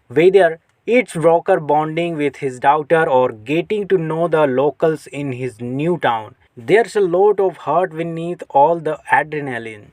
whether it's Broker bonding with his daughter or getting to know the locals in his new town. There's a lot of heart beneath all the adrenaline.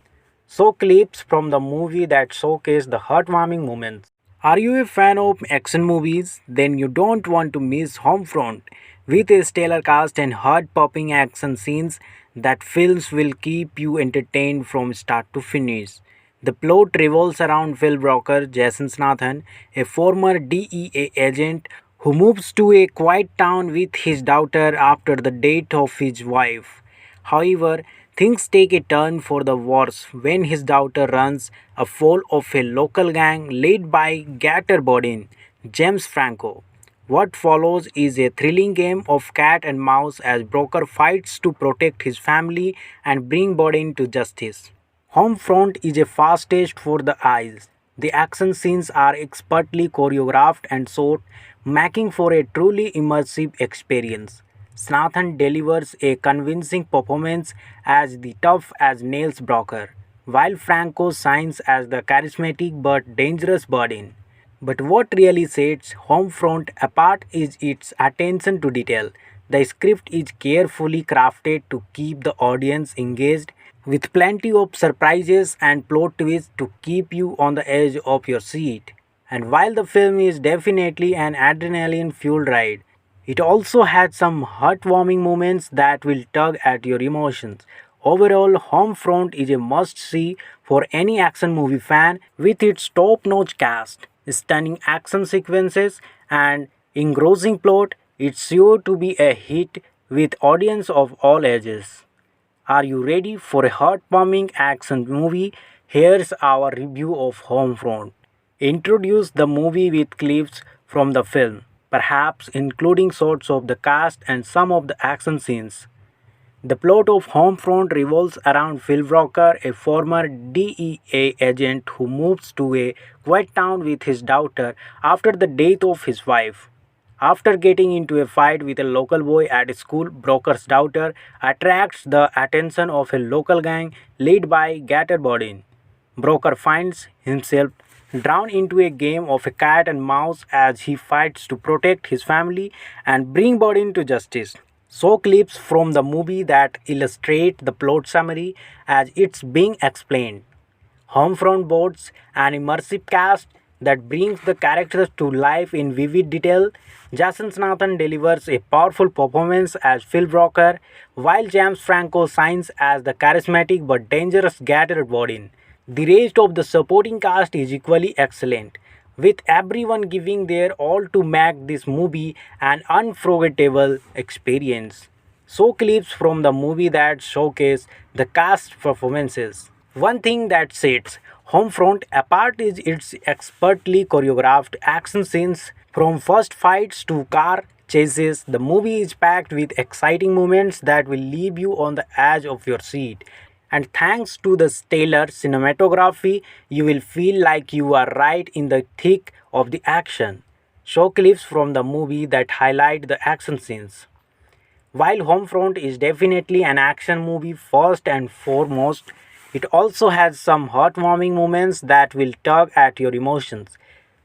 So, clips from the movie that showcase the heartwarming moments. Are you a fan of action movies? Then you don't want to miss Homefront. With a stellar cast and heart-popping action scenes, that films will keep you entertained from start to finish. The plot revolves around Phil Broker, Jason Statham, a former DEA agent who moves to a quiet town with his daughter after the death of his wife. However, things take a turn for the worse when his daughter runs afoul of a local gang led by Gator Bodin, James Franco. What follows is a thrilling game of cat and mouse as Broker fights to protect his family and bring Bodin to justice. Homefront is a fast taste for the eyes. The action scenes are expertly choreographed and shot, making for a truly immersive experience. Snathan delivers a convincing performance as the tough as nails Broker, while Franco shines as the charismatic but dangerous Bodin. But what really sets Homefront apart is its attention to detail. The script is carefully crafted to keep the audience engaged, with plenty of surprises and plot twists to keep you on the edge of your seat. And while the film is definitely an adrenaline fueled ride, it also had some heartwarming moments that will tug at your emotions. Overall, Homefront is a must see for any action movie fan with its top notch cast, stunning action sequences, and engrossing plot. It's sure to be a hit with audience of all ages. Are you ready for a heartwarming action movie? Here's our review of Homefront. Introduce the movie with clips from the film, perhaps including shots of the cast and some of the action scenes. The plot of Homefront revolves around Phil Walker, a former DEA agent who moves to a quiet town with his daughter after the death of his wife. After getting into a fight with a local boy at school, Broker's daughter attracts the attention of a local gang led by Gator Bodin. Broker finds himself drawn into a game of a cat and mouse as he fights to protect his family and bring Bodin to justice. So clips from the movie that illustrate the plot summary as it's being explained. Homefront boasts an immersive cast that brings the characters to life in vivid detail. Jason Statham delivers a powerful performance as Phil Broker, while James Franco shines as the charismatic but dangerous Gator Bodin. The rest of the supporting cast is equally excellent, with everyone giving their all to make this movie an unforgettable experience. So clips from the movie that showcase the cast performances. One thing that sets Homefront apart is its expertly choreographed action scenes. From first fights to car chases, the movie is packed with exciting moments that will leave you on the edge of your seat. And thanks to the stellar cinematography, you will feel like you are right in the thick of the action. Show clips from the movie that highlight the action scenes. While Homefront is definitely an action movie first and foremost, it also has some heartwarming moments that will tug at your emotions.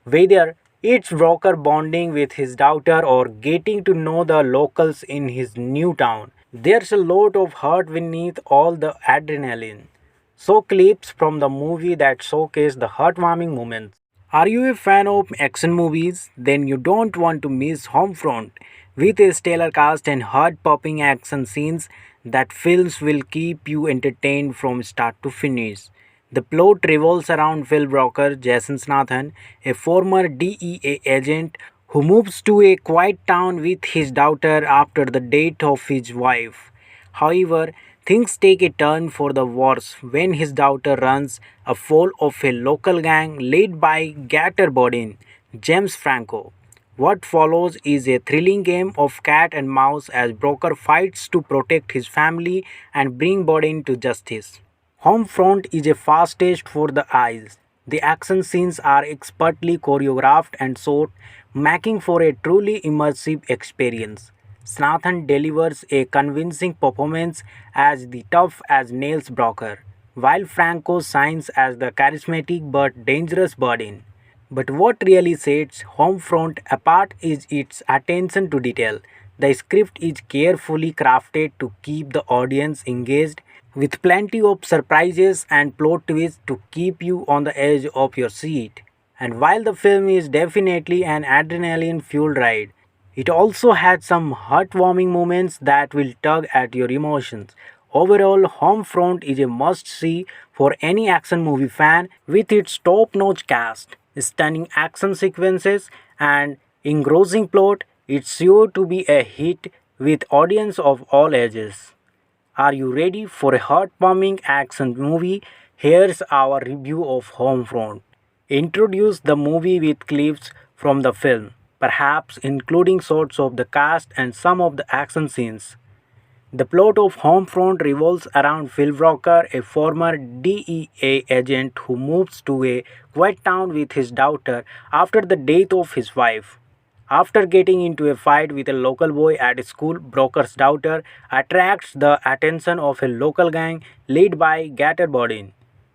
Whether it's Broker bonding with his daughter or getting to know the locals in his new town, there's a lot of heart beneath all the adrenaline. So clips from the movie that showcase the heartwarming moments. Are you a fan of action movies? Then you don't want to miss Homefront. With a stellar cast and heart-popping action scenes, that films will keep you entertained from start to finish. The plot revolves around Phil Broker, Jason Statham, a former DEA agent who moves to a quiet town with his daughter after the death of his wife. However, things take a turn for the worse when his daughter runs afoul of a local gang led by Gator Bodin, James Franco. What follows is a thrilling game of cat and mouse as Broker fights to protect his family and bring Bodin to justice. Homefront is a fast taste for the eyes. The action scenes are expertly choreographed and shot, making for a truly immersive experience. Snathan delivers a convincing performance as the tough as nails Broker, while Franco shines as the charismatic but dangerous Bodin. But what really sets Homefront apart is its attention to detail. The script is carefully crafted to keep the audience engaged with plenty of surprises and plot twists to keep you on the edge of your seat. And while the film is definitely an adrenaline fueled ride, it also had some heartwarming moments that will tug at your emotions. Overall, Homefront is a must see for any action movie fan with its top notch cast, stunning action sequences, and engrossing plot. It's sure to be a hit with audience of all ages. Are you ready for a heartwarming action movie? Here's our review of Homefront. Introduce the movie with clips from the film, perhaps including shots of the cast and some of the action scenes. The plot of Homefront revolves around Phil Walker, a former DEA agent who moves to a quiet town with his daughter after the death of his wife. After getting into a fight with a local boy at school, Broker's daughter attracts the attention of a local gang led by Gator Bodin.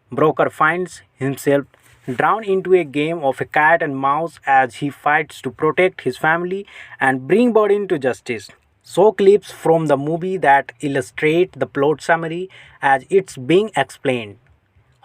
Broker finds himself drawn into a game of a cat and mouse as he fights to protect his family and bring Bodin to justice. So clips from the movie that illustrate the plot summary as it's being explained.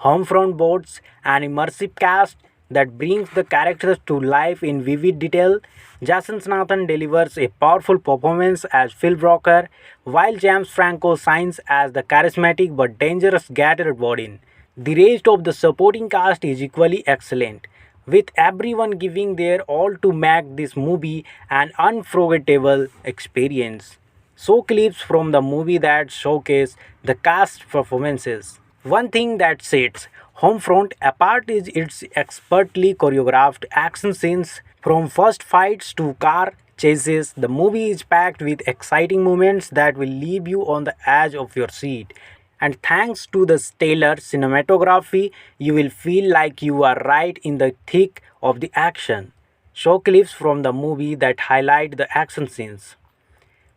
Homefront boasts an immersive cast that brings the characters to life in vivid detail. Jason Statham delivers a powerful performance as Phil Walker, while James Franco shines as the charismatic but dangerous Gator Bodin. The rest of the supporting cast is equally excellent, with everyone giving their all to make this movie an unforgettable experience. So clips from the movie that showcase the cast performances. One thing that sets Homefront apart is its expertly choreographed action scenes. From first fights to car chases, the movie is packed with exciting moments that will leave you on the edge of your seat. And thanks to the stellar cinematography, you will feel like you are right in the thick of the action. Show clips from the movie that highlight the action scenes.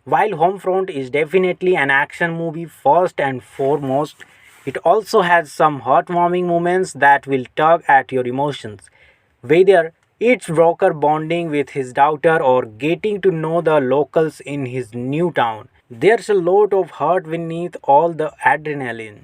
While Homefront is definitely an action movie first and foremost, it also has some heartwarming moments that will tug at your emotions. Whether it's Walker bonding with his daughter or getting to know the locals in his new town, there's a lot of heart beneath all the adrenaline.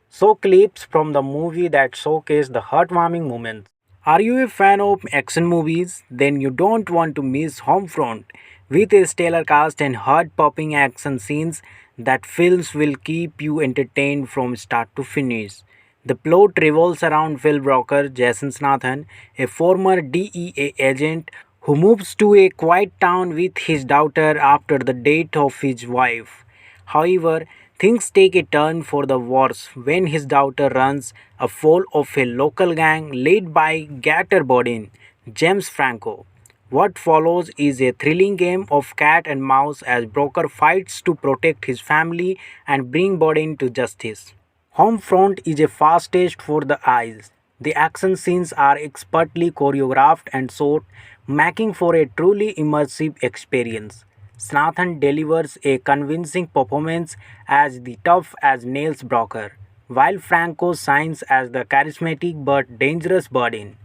So clips from the movie that showcase the heartwarming moments. Are you a fan of action movies? Then you don't want to miss Homefront. With a stellar cast and heart-popping action scenes, that films will keep you entertained from start to finish. The plot revolves around Phil Walker, Jason Statham, a former DEA agent who moves to a quiet town with his daughter after the death of his wife. However, things take a turn for the worse when his daughter runs afoul of a local gang led by Gator Bodin, James Franco. What follows is a thrilling game of cat and mouse as Broker fights to protect his family and bring Bodin to justice. Homefront is a fast taste for the eyes. The action scenes are expertly choreographed and shot, making for a truly immersive experience. Snathan delivers a convincing performance as the tough as nails Broker, while Franco shines as the charismatic but dangerous Bodin.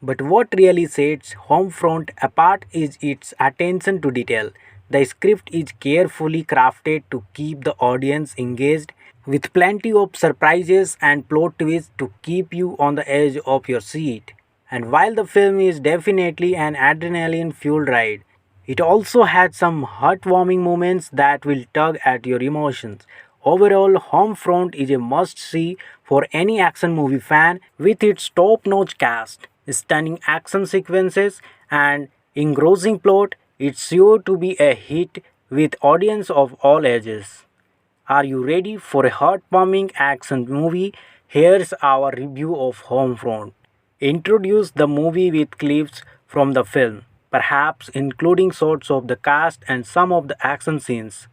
But what really sets Homefront apart is its attention to detail. The script is carefully crafted to keep the audience engaged with plenty of surprises and plot twists to keep you on the edge of your seat. And while the film is definitely an adrenaline fueled ride, it also had some heartwarming moments that will tug at your emotions. Overall, Homefront is a must see for any action movie fan with its top notch cast, stunning action sequences, and engrossing plot. It's sure to be a hit with audience of all ages. Are you ready for a heartwarming action movie? Here's our review of Homefront. Introduce the movie with clips from the film, perhaps including shots of the cast and some of the action scenes.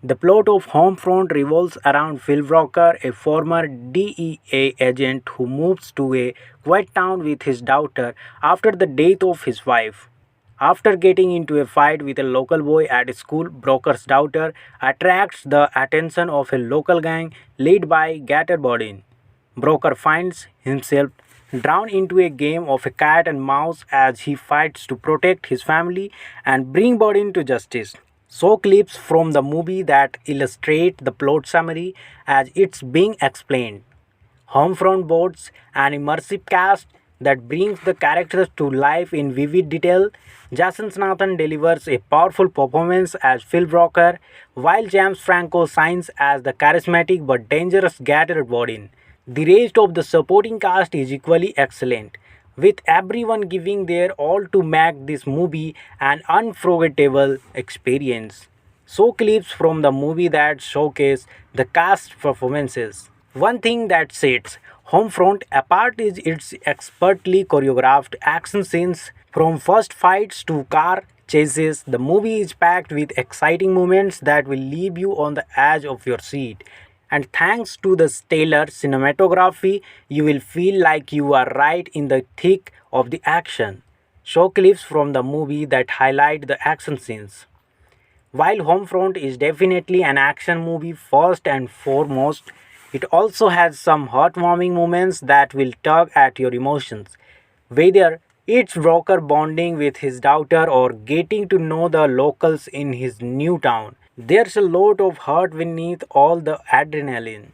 The plot of Homefront revolves around Phil Walker, a former DEA agent who moves to a quiet town with his daughter after the death of his wife. After getting into a fight with a local boy at school, Broker's daughter attracts the attention of a local gang led by Gator Bodin. Broker finds himself drawn into a game of a cat and mouse as he fights to protect his family and bring Bodin to justice. So clips from the movie that illustrate the plot summary as it's being explained. Homefront boards an immersive cast that brings the characters to life in vivid detail. Jason Nathan delivers a powerful performance as Phil Broker, while James Franco shines as the charismatic but dangerous Gator Bodin. The rest of the supporting cast is equally excellent, with everyone giving their all to make this movie an unforgettable experience. So clips from the movie that showcase the cast performances. One thing that sets Homefront apart is its expertly choreographed action scenes. From first fights to car chases, the movie is packed with exciting moments that will leave you on the edge of your seat. And thanks to the stellar cinematography, you will feel like you are right in the thick of the action. Show clips from the movie that highlight the action scenes. While Homefront is definitely an action movie first and foremost, it also has some heartwarming moments that will tug at your emotions. Whether it's Broker bonding with his daughter or getting to know the locals in his new town, there's a lot of heart beneath all the adrenaline.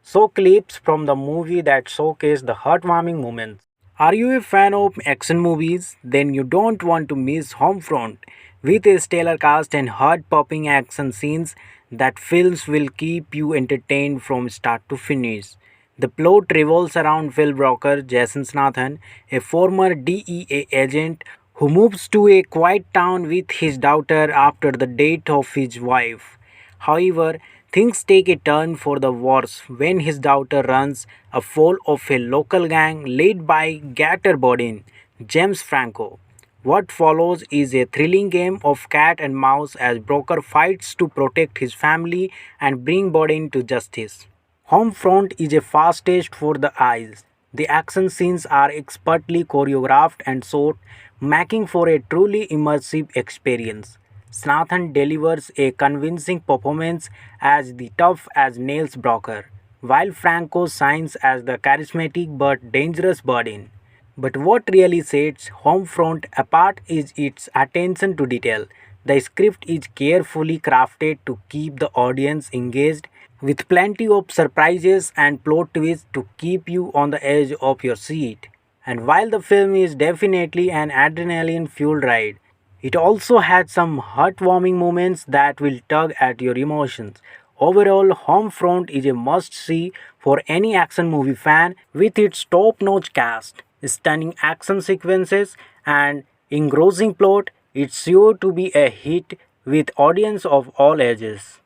So, clips from the movie that showcase the heartwarming moments. Are you a fan of action movies? Then you don't want to miss Homefront. With a stellar cast and heart-popping action scenes, that films will keep you entertained from start to finish. The plot revolves around Phil Broker, Jason Statham, a former DEA agent who moves to a quiet town with his daughter after the death of his wife. However, things take a turn for the worse when his daughter runs afoul of a local gang led by Gator Bodin, James Franco. What follows is a thrilling game of cat and mouse as Broker fights to protect his family and bring Bodin to justice. Homefront is a fast taste for the eyes. The action scenes are expertly choreographed and shot, making for a truly immersive experience. Snathan delivers a convincing performance as the tough as nails Broker, while Franco shines as the charismatic but dangerous Bodin. But what really sets Homefront apart is its attention to detail. The script is carefully crafted to keep the audience engaged, with plenty of surprises and plot twists to keep you on the edge of your seat. And while the film is definitely an adrenaline fueled ride, it also had some heartwarming moments that will tug at your emotions. Overall, Homefront is a must see for any action movie fan with its top notch cast, stunning action sequences, and engrossing plot. It's sure to be a hit with audience of all ages.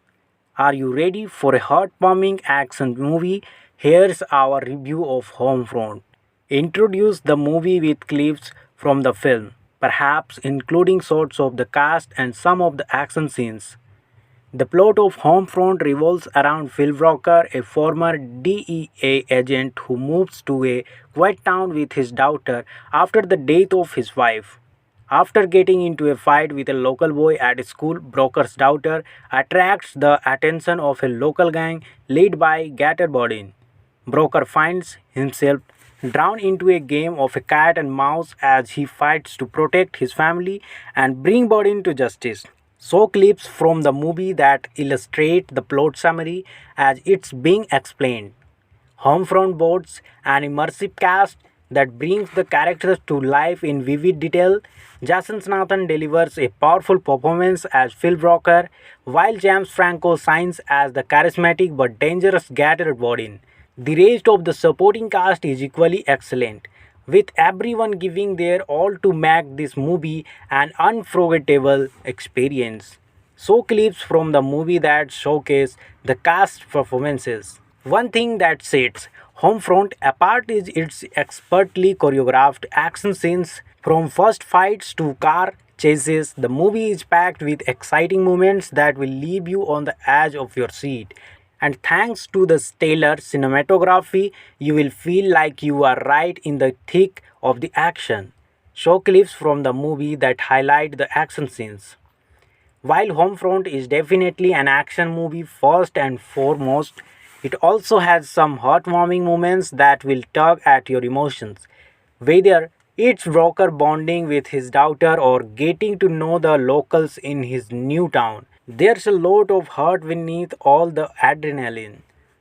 Are you ready for a heartwarming action movie? Here's our review of Homefront. Introduce the movie with clips from the film, perhaps including shots of the cast and some of the action scenes. The plot of Homefront revolves around Phil Broker, a former DEA agent who moves to a quiet town with his daughter after the death of his wife. After getting into a fight with a local boy at school, Broker's daughter attracts the attention of a local gang led by Gator Bodin. Broker finds himself drawn into a game of a cat and mouse as he fights to protect his family and bring Bodin to justice. So clips from the movie that illustrate the plot summary as it's being explained. Homefront boards an immersive cast that brings the characters to life in vivid detail. Jason Statham delivers a powerful performance as Phil Broker, while James Franco shines as the charismatic but dangerous Gator Bodin. The rest of the supporting cast is equally excellent, with everyone giving their all to make this movie an unforgettable experience. So clips from the movie that showcase the cast performances. One thing that sets Homefront apart is its expertly choreographed action scenes. From first fights to car chases, the movie is packed with exciting moments that will leave you on the edge of your seat. And thanks to the stellar cinematography, you will feel like you are right in the thick of the action. Show clips from the movie that highlight the action scenes. While Homefront is definitely an action movie first and foremost, It also has some heartwarming moments that will tug at your emotions, whether it's Rocker bonding with his daughter or getting to know the locals in his new town. There's a lot of heart beneath all the adrenaline.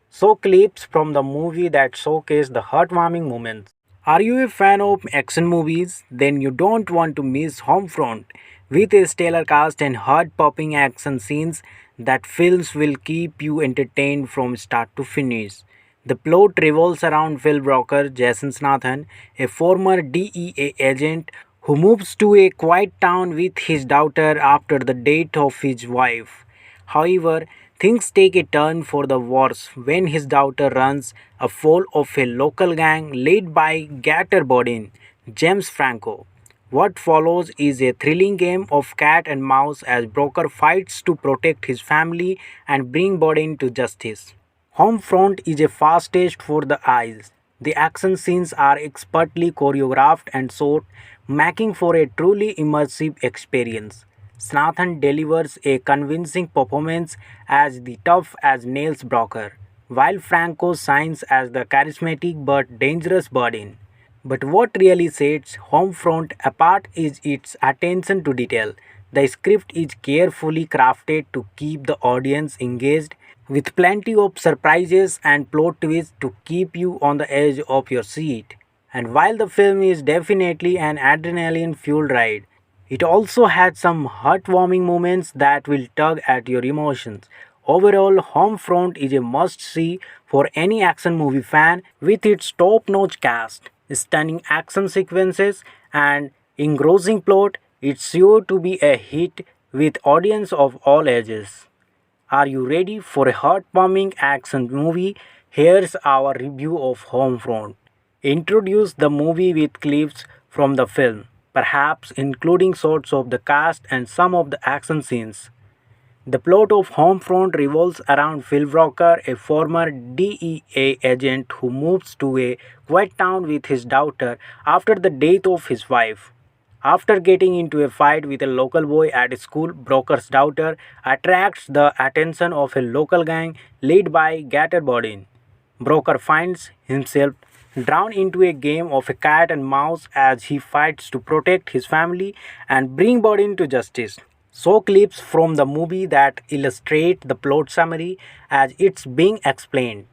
So, clips from the movie that showcase the heartwarming moments. Are you a fan of action movies? Then you don't want to miss Homefront. With a stellar cast and heart-popping action scenes, that films will keep you entertained from start to finish. The plot revolves around Phil Broker, Jason Snathan, a former DEA agent who moves to a quiet town with his daughter after the death of his wife. However, things take a turn for the worse when his daughter runs afoul of a local gang led by Gator Bodin, James Franco. What follows is a thrilling game of cat and mouse as Broker fights to protect his family and bring Bodin to justice. Homefront is a fast taste for the eyes. The action scenes are expertly choreographed and shot, making for a truly immersive experience. Snathan delivers a convincing performance as the tough as nails Broker, while Franco shines as the charismatic but dangerous Bodin. But what really sets Homefront apart is its attention to detail. The script is carefully crafted to keep the audience engaged, with plenty of surprises and plot twists to keep you on the edge of your seat. And while the film is definitely an adrenaline fueled ride, it also had some heartwarming moments that will tug at your emotions. Overall, Homefront is a must see for any action movie fan with its top notch cast, stunning action sequences, and engrossing plot. It's sure to be a hit with audience of all ages. Are you ready for a heartwarming action movie? Here's our review of Homefront. Introduce the movie with clips from the film, perhaps including shots of the cast and some of the action scenes. The plot of Homefront revolves around Phil Walker, a former DEA agent who moves to a quiet town with his daughter after the death of his wife. After getting into a fight with a local boy at school, Broker's daughter attracts the attention of a local gang led by Gator Bodin. Broker finds himself drawn into a game of a cat and mouse as he fights to protect his family and bring Bodin to justice. So clips from the movie that illustrate the plot summary as it's being explained.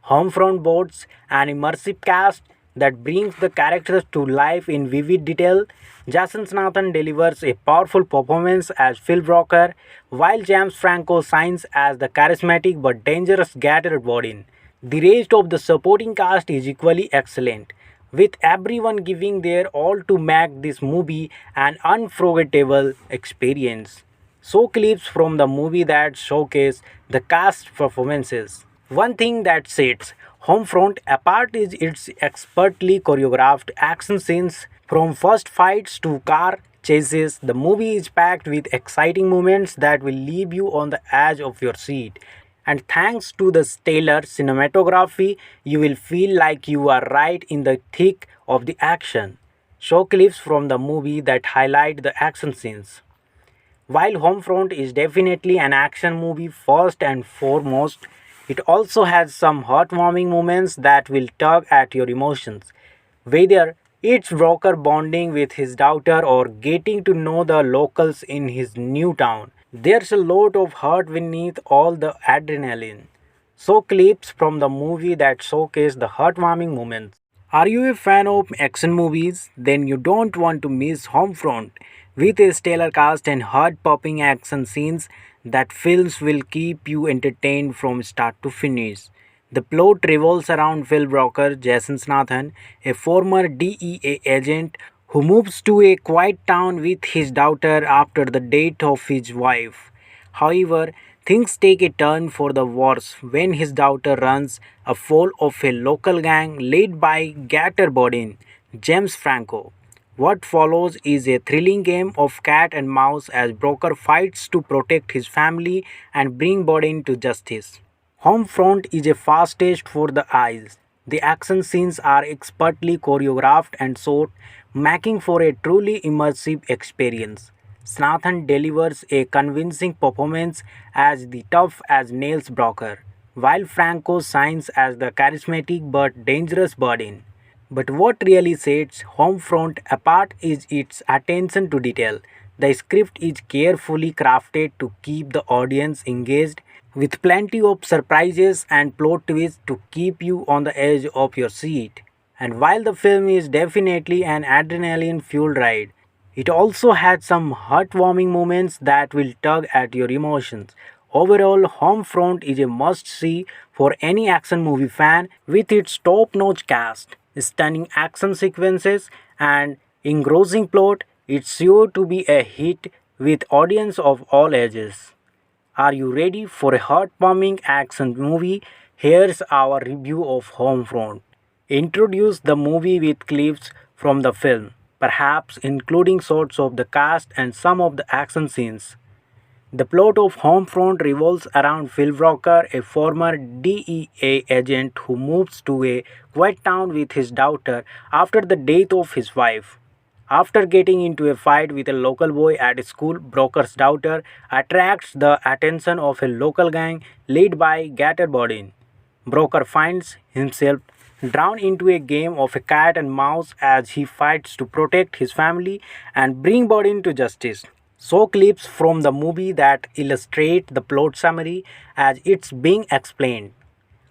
Homefront boasts an immersive cast that brings the characters to life in vivid detail. Jason Snathan delivers a powerful performance as Phil Broker, while James Franco shines as the charismatic but dangerous Gator Bodin. The rest of the supporting cast is equally excellent, with everyone giving their all to make this movie an unforgettable experience. So clips from the movie that showcase the cast performances. One thing that sets Homefront apart is its expertly choreographed action scenes. From first fights to car chases, the movie is packed with exciting moments that will leave you on the edge of your seat. And thanks to the stellar cinematography, you will feel like you are right in the thick of the action. Show clips from the movie that highlight the action scenes. While Homefront is definitely an action movie first and foremost, it also has some heartwarming moments that will tug at your emotions. Whether it's Broker bonding with his daughter or getting to know the locals in his new town, there's a lot of heart beneath all the adrenaline. So clips from the movie that showcase the heartwarming moments. Are you a fan of action movies? Then you don't want to miss Homefront. With a stellar cast and heart-popping action scenes, that films will keep you entertained from start to finish. The plot revolves around Phil Broker, Jason Snathan, a former DEA agent who moves to a quiet town with his daughter after the death of his wife. However, things take a turn for the worse when his daughter runs afoul of a local gang led by Gator Bodin, James Franco. What follows is a thrilling game of cat and mouse as Broker fights to protect his family and bring Bodin to justice. Homefront is a fast taste for the eyes. The action scenes are expertly choreographed and shot, making for a truly immersive experience. Snathan delivers a convincing performance as the tough as nails Broker, while Franco shines as the charismatic but dangerous Bodin. But what really sets Homefront apart is its attention to detail. The script is carefully crafted to keep the audience engaged with plenty of surprises and plot twists to keep you on the edge of your seat. And while the film is definitely an adrenaline fueled ride, it also had some heartwarming moments that will tug at your emotions. Overall, Homefront is a must see for any action movie fan with its top notch cast, stunning action sequences, and engrossing plot. It's sure to be a hit with audience of all ages. Are you ready for a heartwarming action movie? Here's our review of Homefront. Introduce the movie with clips from the film, perhaps including shots of the cast and some of the action scenes. The plot of Homefront revolves around Phil Walker, a former DEA agent who moves to a quiet town with his daughter after the death of his wife. After getting into a fight with a local boy at school, Broker's daughter attracts the attention of a local gang led by Gator Bodin. Broker finds himself drawn into a game of a cat and mouse as he fights to protect his family and bring Bodin to justice. So clips from the movie that illustrate the plot summary as it's being explained.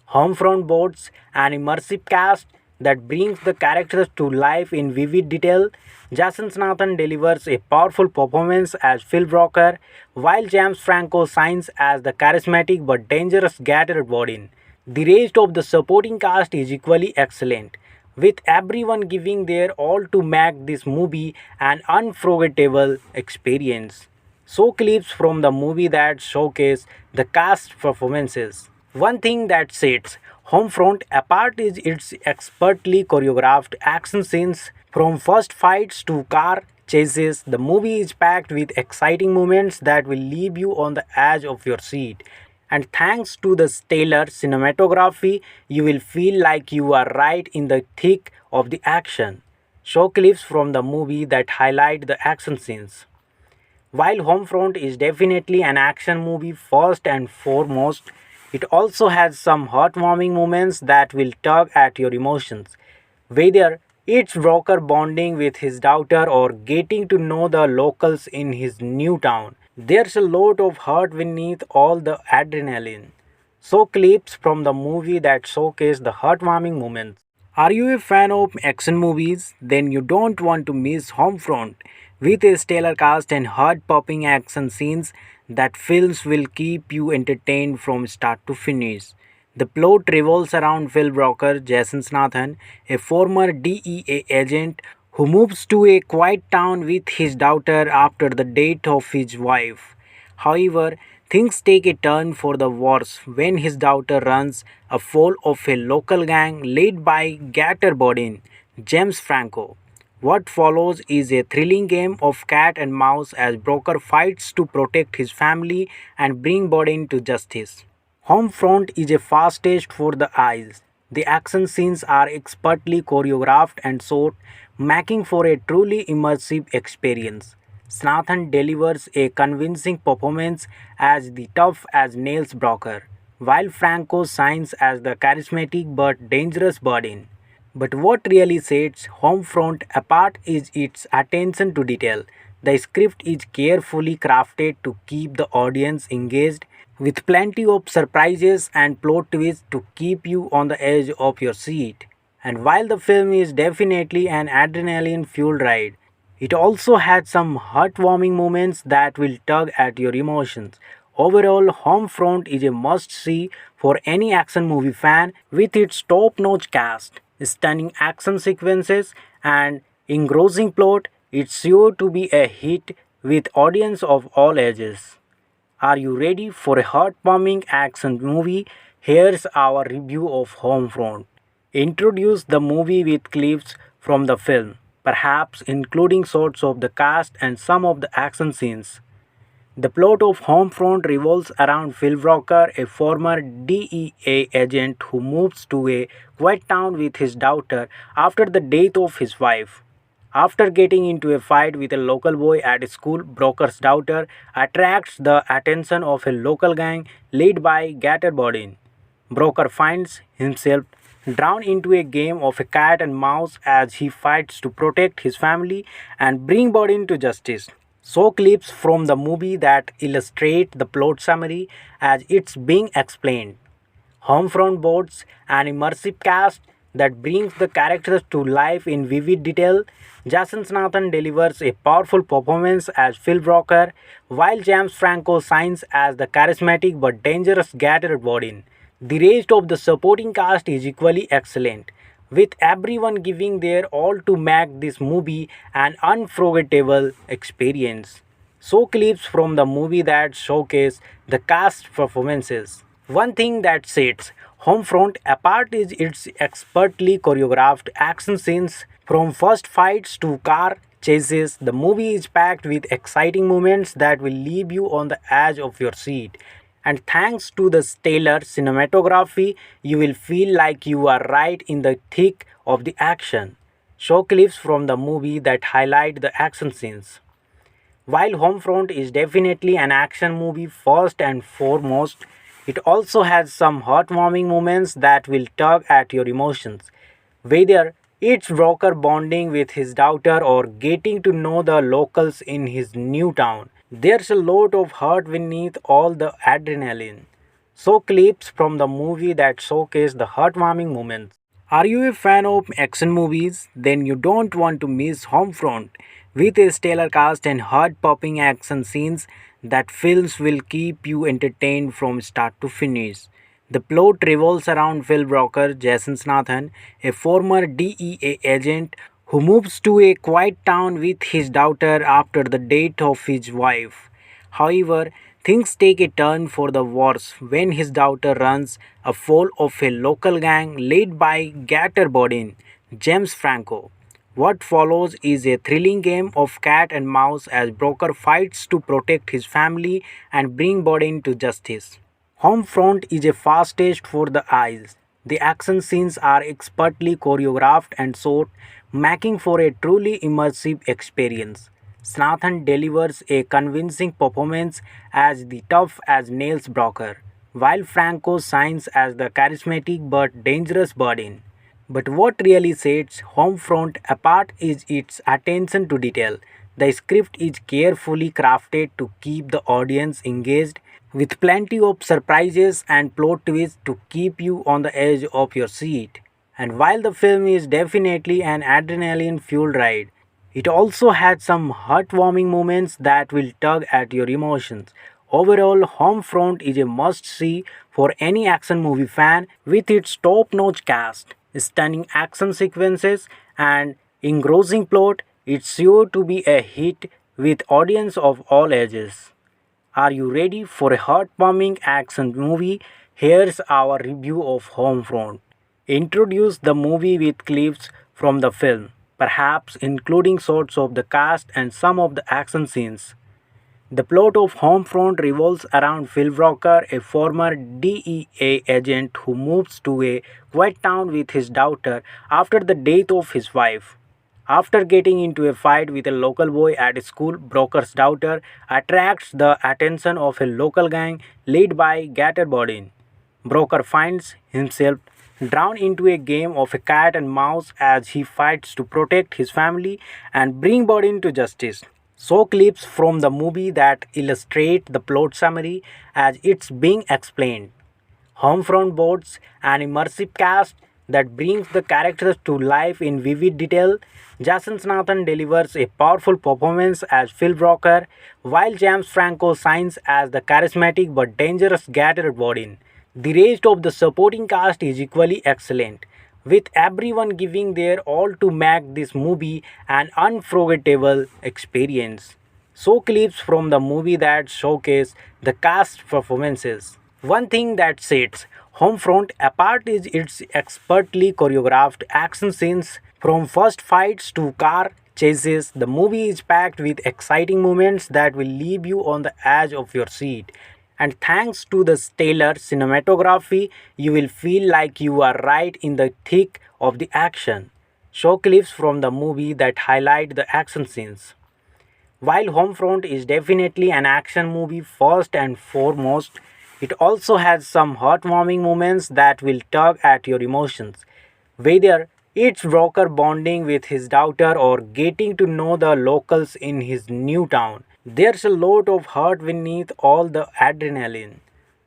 Homefront boasts an immersive cast that brings the characters to life in vivid detail. Jason Statham delivers a powerful performance as Phil Walker, while James Franco shines as the charismatic but dangerous Gator Bodin. The rest of the supporting cast is equally excellent, with everyone giving their all to make this movie an unforgettable experience. So clips from the movie that showcase the cast performances. One thing that sets Homefront apart is its expertly choreographed action scenes. From first fights to car chases, the movie is packed with exciting moments that will leave you on the edge of your seat. And thanks to the stellar cinematography, you will feel like you are right in the thick of the action. Show clips from the movie that highlight the action scenes. While Homefront is definitely an action movie first and foremost, it also has some heartwarming moments that will tug at your emotions. Whether it's Broker bonding with his daughter or getting to know the locals in his new town, there's a lot of heart beneath all the adrenaline. So clips from the movie that showcase the heartwarming moments. Are you a fan of action movies? Then you don't want to miss Homefront. With a stellar cast and heart-popping action scenes, that films will keep you entertained from start to finish. The plot revolves around Phil Walker, Jason Statham, a former DEA agent who moves to a quiet town with his daughter after the death of his wife. However, things take a turn for the worse when his daughter runs afoul of a local gang led by Gator Bodin, James Franco. What follows is a thrilling game of cat and mouse as Broker fights to protect his family and bring Bodin to justice. Homefront is a fast taste for the eyes. The action scenes are expertly choreographed and shot, making for a truly immersive experience. Snathan delivers a convincing performance as the tough as nails Broker, while Franco shines as the charismatic but dangerous Bodin. But what really sets Homefront apart is its attention to detail. The script is carefully crafted to keep the audience engaged with plenty of surprises and plot twists to keep you on the edge of your seat. And while the film is definitely an adrenaline fueled ride, it also had some heartwarming moments that will tug at your emotions. Overall, Homefront is a must see for any action movie fan with its top notch cast, stunning action sequences, and engrossing plot. It's sure to be a hit with audience of all ages. Are you ready for a heartwarming action movie? Here's our review of Homefront. Introduce the movie with clips from the film, perhaps including shots of the cast and some of the action scenes. The plot of Homefront revolves around Phil Walker, a former DEA agent who moves to a quiet town with his daughter after the death of his wife. After getting into a fight with a local boy at school, Broker's daughter attracts the attention of a local gang led by Gator Bodin. Broker finds himself drawn into a game of a cat and mouse as he fights to protect his family and bring Bodin to justice. So clips from the movie that illustrate the plot summary as it's being explained. Homefront boards an immersive cast that brings the characters to life in vivid detail. Jason Nathan delivers a powerful performance as Phil Broker, while James Franco shines as the charismatic but dangerous Gator Bodin. The rest of the supporting cast is equally excellent, with everyone giving their all to make this movie an unforgettable experience. So clips from the movie that showcase the cast performances. One thing that sets Homefront apart is its expertly choreographed action scenes. From first fights to car chases, the movie is packed with exciting moments that will leave you on the edge of your seat. And thanks to the stellar cinematography, you will feel like you are right in the thick of the action. Show clips from the movie that highlight the action scenes. While Homefront is definitely an action movie first and foremost, it also has some heartwarming moments that will tug at your emotions. Whether it's Broker bonding with his daughter or getting to know the locals in his new town, there's a lot of heart beneath all the adrenaline. So, clips from the movie that showcase the heartwarming moments. Are you a fan of action movies? Then you don't want to miss Homefront. With a stellar cast and heart-popping action scenes, that films will keep you entertained from start to finish. The plot revolves around Phil Broker, Jason Nathan, a former DEA agent who moves to a quiet town with his daughter after the death of his wife. However, things take a turn for the worse when his daughter runs afoul of a local gang led by Gator Bodin, James Franco. What follows is a thrilling game of cat and mouse as Broker fights to protect his family and bring Bodin to justice. Homefront is a fast taste for the eyes. The action scenes are expertly choreographed and shot, making for a truly immersive experience. Snathan delivers a convincing performance as the tough as nails Broker, while Franco shines as the charismatic but dangerous Bodin. But what really sets Homefront apart is its attention to detail. The script is carefully crafted to keep the audience engaged, with plenty of surprises and plot twists to keep you on the edge of your seat. And while the film is definitely an adrenaline fueled ride, it also had some heartwarming moments that will tug at your emotions. Overall, Homefront is a must see for any action movie fan with its top notch cast, stunning action sequences, and engrossing plot. It's sure to be a hit with audience of all ages. Are you ready for a heartwarming action movie? Here's our review of Homefront. Introduce the movie with clips from the film, perhaps including shots of the cast and some of the action scenes. The plot of Homefront revolves around Phil Walker, a former DEA agent who moves to a quiet town with his daughter after the death of his wife. After getting into a fight with a local boy at school, Broker's daughter attracts the attention of a local gang led by Gator Bodin. Broker finds himself drawn into a game of a cat and mouse as he fights to protect his family and bring Bodin to justice. So clips from the movie that illustrate the plot summary as it's being explained. Homefront boards an immersive cast that brings the characters to life in vivid detail. Jason Nathan delivers a powerful performance as Phil Broker, while James Franco shines as the charismatic but dangerous Gator Bodin. The rest of the supporting cast is equally excellent, with everyone giving their all to make this movie an unforgettable experience. So clips from the movie that showcase the cast performances. One thing that sets Homefront apart is its expertly choreographed action scenes. From first fights to car chases, the movie is packed with exciting moments that will leave you on the edge of your seat. And thanks to the stellar cinematography, you will feel like you are right in the thick of the action. Show clips from the movie that highlight the action scenes. While Homefront is definitely an action movie first and foremost, It also has some heartwarming moments that will tug at your emotions, whether it's Broker bonding with his daughter or getting to know the locals in his new town. There's a lot of heart beneath all the adrenaline.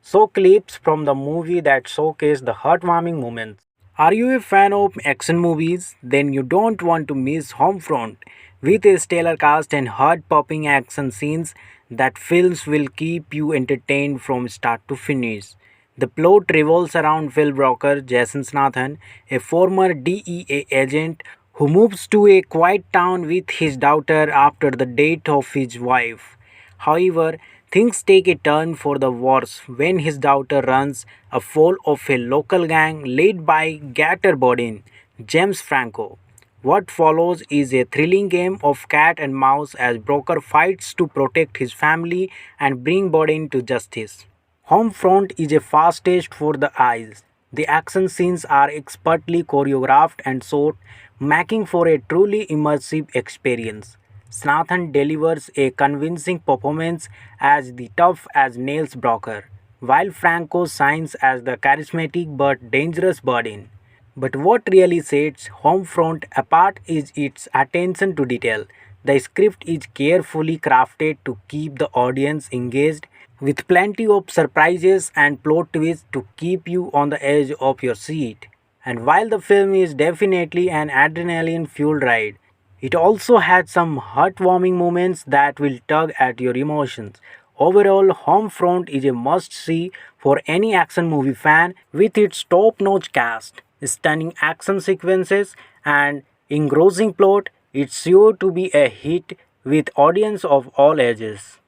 So, clips from the movie that showcase the heartwarming moments. Are you a fan of action movies? Then you don't want to miss Homefront. With a stellar cast and heart-popping action scenes, that films will keep you entertained from start to finish. The plot revolves around Phil Broker, Jason Statham, a former DEA agent who moves to a quiet town with his daughter after the death of his wife. However, things take a turn for the worse when his daughter runs afoul of a local gang led by Gator Bodin, James Franco. What follows is a thrilling game of cat and mouse as Broker fights to protect his family and bring Bodin to justice. Homefront is a fast taste for the eyes. The action scenes are expertly choreographed and shot, making for a truly immersive experience. Snathan delivers a convincing performance as the tough as nails Broker, while Franco shines as the charismatic but dangerous Bodin. But what really sets Homefront apart is its attention to detail. The script is carefully crafted to keep the audience engaged, with plenty of surprises and plot twists to keep you on the edge of your seat. And while the film is definitely an adrenaline fueled ride, it also had some heartwarming moments that will tug at your emotions. Overall, Homefront is a must see for any action movie fan with its top notch cast, stunning action sequences, and engrossing plot. It's sure to be a hit with audience of all ages.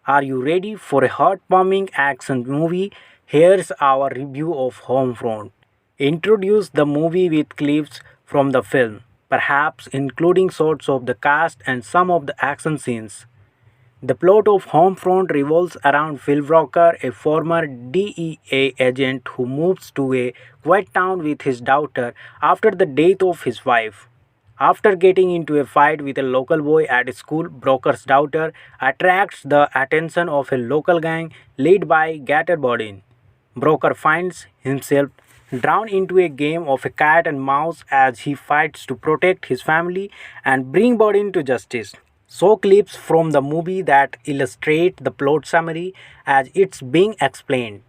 Are you ready for a heartwarming action movie? Here's our review of Homefront. Introduce the movie with clips from the film, perhaps including shots of the cast and some of the action scenes. The plot of Homefront revolves around Phil Walker, a former DEA agent who moves to a quiet town with his daughter after the death of his wife. After getting into a fight with a local boy at school, Broker's daughter attracts the attention of a local gang led by Gator Bodin. Broker finds himself drawn into a game of a cat and mouse as he fights to protect his family and bring Bodin to justice. So clips from the movie that illustrate the plot summary as it's being explained.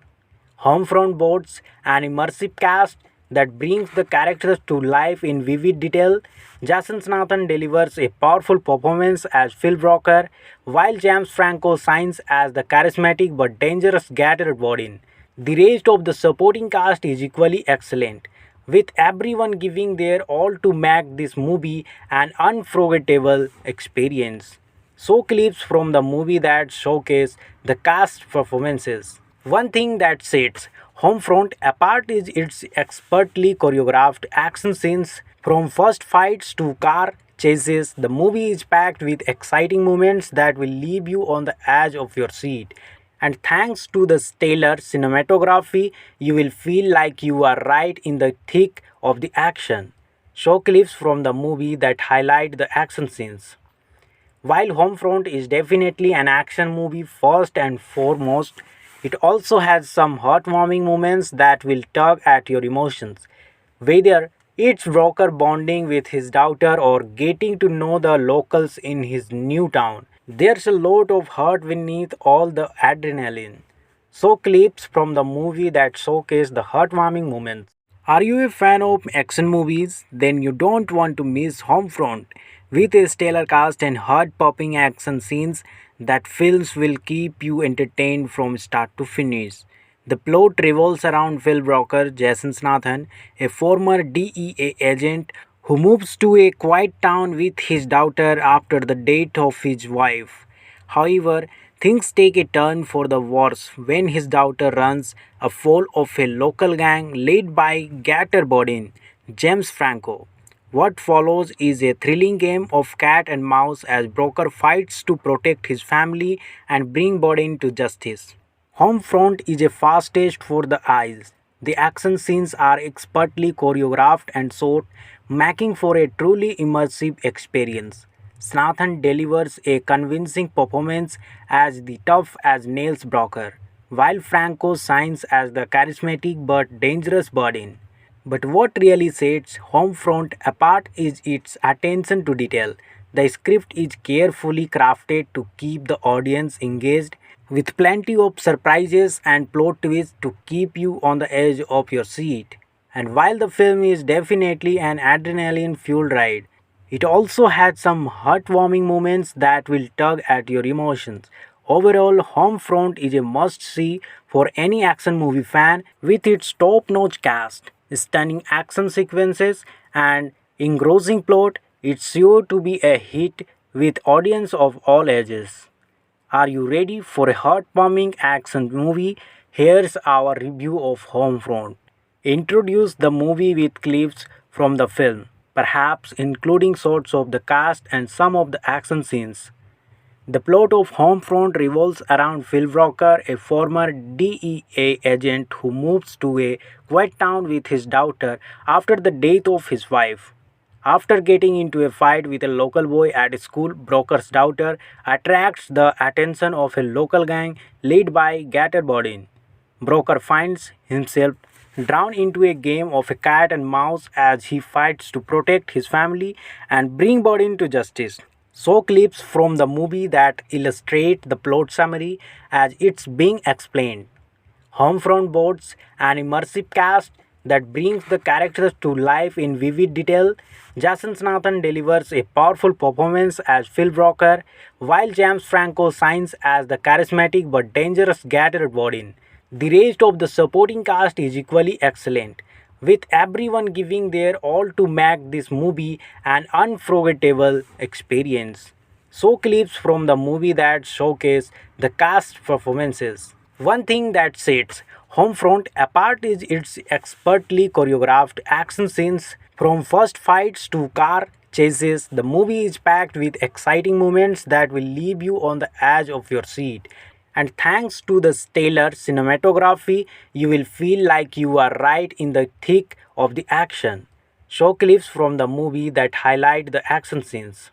Homefront boasts an immersive cast that brings the characters to life in vivid detail. Jason Statham delivers a powerful performance as Phil Broker, while James Franco shines as the charismatic but dangerous Gator Bodin. The rest of the supporting cast is equally excellent, with everyone giving their all to make this movie an unforgettable experience. So clips from the movie that showcase the cast performances. One thing that sets Homefront apart is its expertly choreographed action scenes. From first fights to car chases, the movie is packed with exciting moments that will leave you on the edge of your seat. And thanks to the stellar cinematography, you will feel like you are right in the thick of the action. Show clips from the movie that highlight the action scenes. While Homefront is definitely an action movie first and foremost, it also has some heartwarming moments that will tug at your emotions. Whether it's Broker bonding with his daughter or getting to know the locals in his new town, there's a lot of heart beneath all the adrenaline. So clips from the movie that showcase the heartwarming moments. Are you a fan of action movies? Then you don't want to miss Homefront. With a stellar cast and heart-popping action scenes, that films will keep you entertained from start to finish. The plot revolves around Phil Broker, Jason Statham, a former DEA agent who moves to a quiet town with his daughter after the death of his wife. However, things take a turn for the worse when his daughter runs afoul of a local gang led by Gator Bodin, James Franco. What follows is a thrilling game of cat and mouse as Broker fights to protect his family and bring Bodin to justice. Homefront is a fast taste for the eyes. The action scenes are expertly choreographed and shot, making for a truly immersive experience. Snathan delivers a convincing performance as the tough as nails Broker, while Franco shines as the charismatic but dangerous Bodin. But what really sets Homefront apart is its attention to detail. The script is carefully crafted to keep the audience engaged with plenty of surprises and plot twists to keep you on the edge of your seat. And while the film is definitely an adrenaline fueled ride, it also had some heartwarming moments that will tug at your emotions. Overall, Homefront is a must see for any action movie fan with its top notch cast, stunning action sequences, and engrossing plot. It's sure to be a hit with audience of all ages. Are you ready for a heartwarming action movie? Here's our review of Homefront. Introduce the movie with clips from the film, perhaps including shots of the cast and some of the action scenes. The plot of Homefront revolves around Phil Walker, a former DEA agent who moves to a quiet town with his daughter after the death of his wife. After getting into a fight with a local boy at school, Broker's daughter attracts the attention of a local gang led by Gator Bodin. Broker finds himself drawn into a game of a cat and mouse as he fights to protect his family and bring Bodin to justice. So clips from the movie that illustrate the plot summary as it's being explained. Homefront boasts an immersive cast that brings the characters to life in vivid detail. Jason Statham delivers a powerful performance as Phil Walker, while James Franco shines as the charismatic but dangerous Gator Bodin. The rest of the supporting cast is equally excellent, with everyone giving their all to make this movie an unforgettable experience. So clips from the movie that showcase the cast performances. One thing that sets Homefront apart is its expertly choreographed action scenes. From first fights to car chases, the movie is packed with exciting moments that will leave you on the edge of your seat. And thanks to the stellar cinematography, you will feel like you are right in the thick of the action. Show clips from the movie that highlight the action scenes.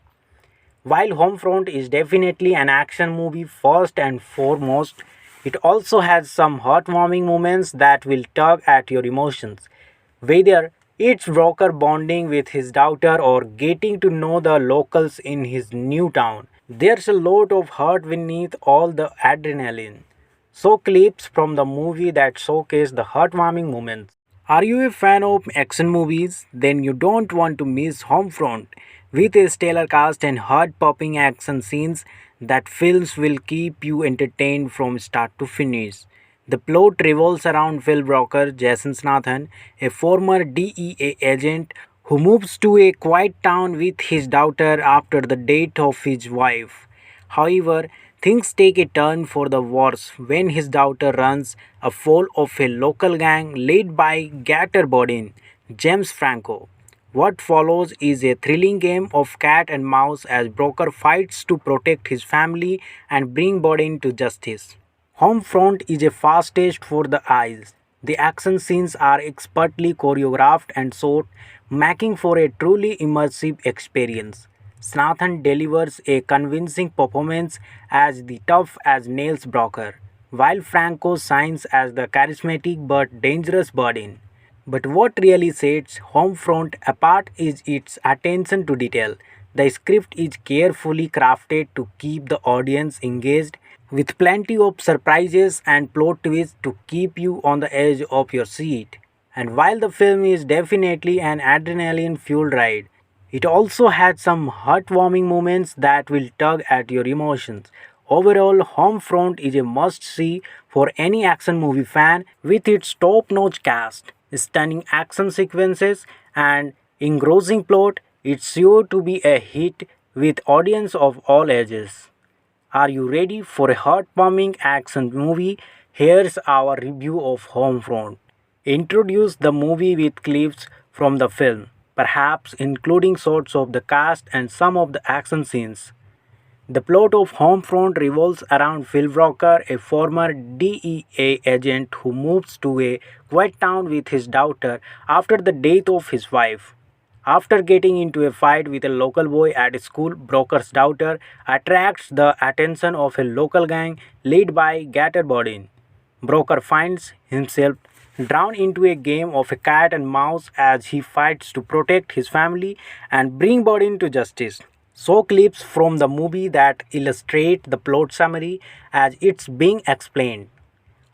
While Homefront is definitely an action movie first and foremost, it also has some heartwarming moments that will tug at your emotions. Whether it's Broker bonding with his daughter or getting to know the locals in his new town, there's a lot of heart beneath all the adrenaline. So clips from the movie that showcase the heartwarming moments. Are you a fan of action movies? Then you don't want to miss Homefront. With a stellar cast and heart-popping action scenes, that films will keep you entertained from start to finish. The plot revolves around Phil Walker, Jason Statham, a former DEA agent who moves to a quiet town with his daughter after the death of his wife. However, things take a turn for the worse when his daughter runs afoul of a local gang led by Gator Bodin, James Franco. What follows is a thrilling game of cat and mouse as Broker fights to protect his family and bring Bodin to justice. Homefront is a fast taste for the eyes. The action scenes are expertly choreographed and shot, making for a truly immersive experience. Snathan delivers a convincing performance as the tough as nails Broker, while Franco shines as the charismatic but dangerous Bodin. But what really sets Homefront apart is its attention to detail. The script is carefully crafted to keep the audience engaged with plenty of surprises and plot twists to keep you on the edge of your seat. And while the film is definitely an adrenaline fueled ride, it also had some heartwarming moments that will tug at your emotions. Overall, Homefront is a must see for any action movie fan with its top notch cast, stunning action sequences, and engrossing plot. It's sure to be a hit with audience of all ages. Are you ready for a heartwarming action movie? Here's our review of Homefront. Introduce the movie with clips from the film, perhaps including shots of the cast and some of the action scenes. The plot of Homefront revolves around Phil Walker, a former DEA agent who moves to a quiet town with his daughter after the death of his wife. After getting into a fight with a local boy at school, Broker's daughter attracts the attention of a local gang led by Gator Bodin. Broker finds himself drawn into a game of a cat and mouse as he fights to protect his family and bring Bodin to justice. So clips from the movie that illustrate the plot summary as it's being explained.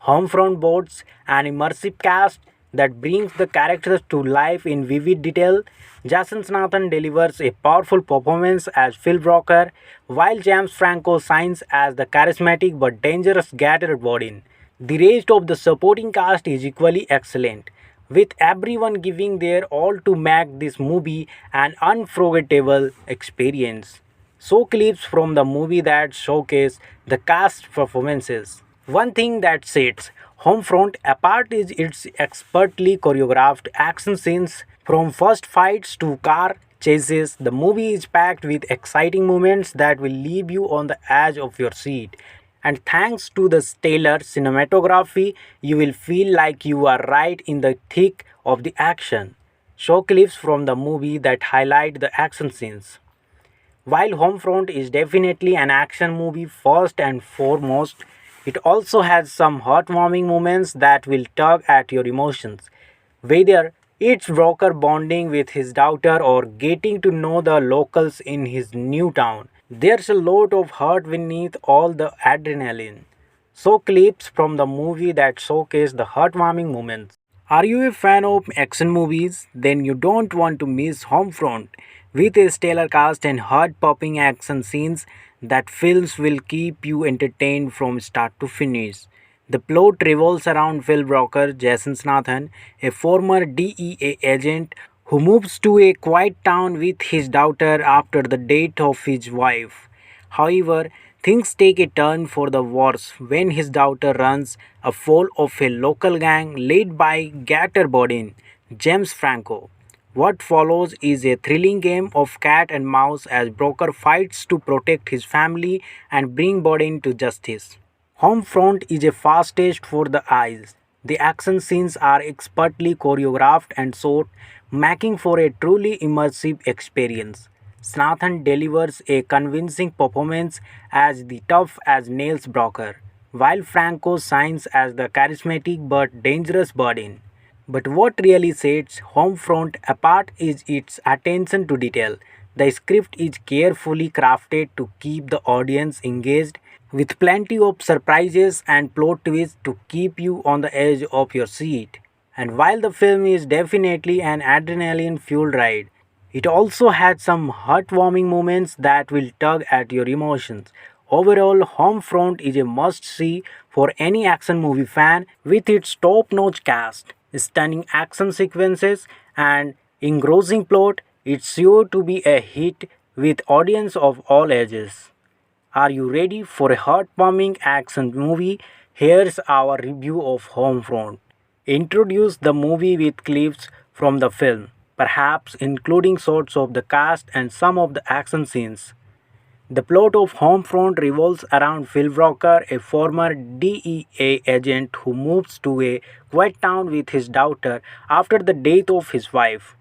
Homefront boards an immersive cast that brings the characters to life in vivid detail. Jason Nathan delivers a powerful performance as Phil Broker, while James Franco shines as the charismatic but dangerous Gator Bodin. The rest of the supporting cast is equally excellent, with everyone giving their all to make this movie an unforgettable experience. So clips from the movie that showcase the cast performances. One thing that sets Homefront apart is its expertly choreographed action scenes. From first fights to car chases, the movie is packed with exciting moments that will leave you on the edge of your seat. And thanks to the stellar cinematography, you will feel like you are right in the thick of the action. Show clips from the movie that highlight the action scenes. While Homefront is definitely an action movie first and foremost, it also has some heartwarming moments that will tug at your emotions. Whether it's Broker bonding with his daughter or getting to know the locals in his new town, there's a lot of heart beneath all the adrenaline. So clips from the movie that showcase the heartwarming moments. Are you a fan of action movies? Then you don't want to miss Homefront. With a stellar cast and heart-popping action scenes, that films will keep you entertained from start to finish. The plot revolves around Phil Broker, Jason Nathan, a former DEA agent who moves to a quiet town with his daughter after the death of his wife. However, things take a turn for the worse when his daughter runs afoul of a local gang led by Gator Bodin, James Franco. What follows is a thrilling game of cat and mouse as Broker fights to protect his family and bring Bodin to justice. Homefront is a fast test for the eyes. The action scenes are expertly choreographed and shot, making for a truly immersive experience. Snathan delivers a convincing performance as the tough as nails Broker, while Franco shines as the charismatic but dangerous Bodin. But what really sets Homefront apart is its attention to detail. The script is carefully crafted to keep the audience engaged, with plenty of surprises and plot twists to keep you on the edge of your seat. And while the film is definitely an adrenaline fueled ride, it also had some heartwarming moments that will tug at your emotions. Overall, Homefront is a must see for any action movie fan with its top notch cast, stunning action sequences, and engrossing plot. It's sure to be a hit with audience of all ages. Are you ready for a heartwarming action movie? Here's our review of Homefront. Introduce the movie with clips from the film, perhaps including shots of the cast and some of the action scenes. The plot of Homefront revolves around Phil Broker, a former DEA agent who moves to a quiet town with his daughter after the death of his wife.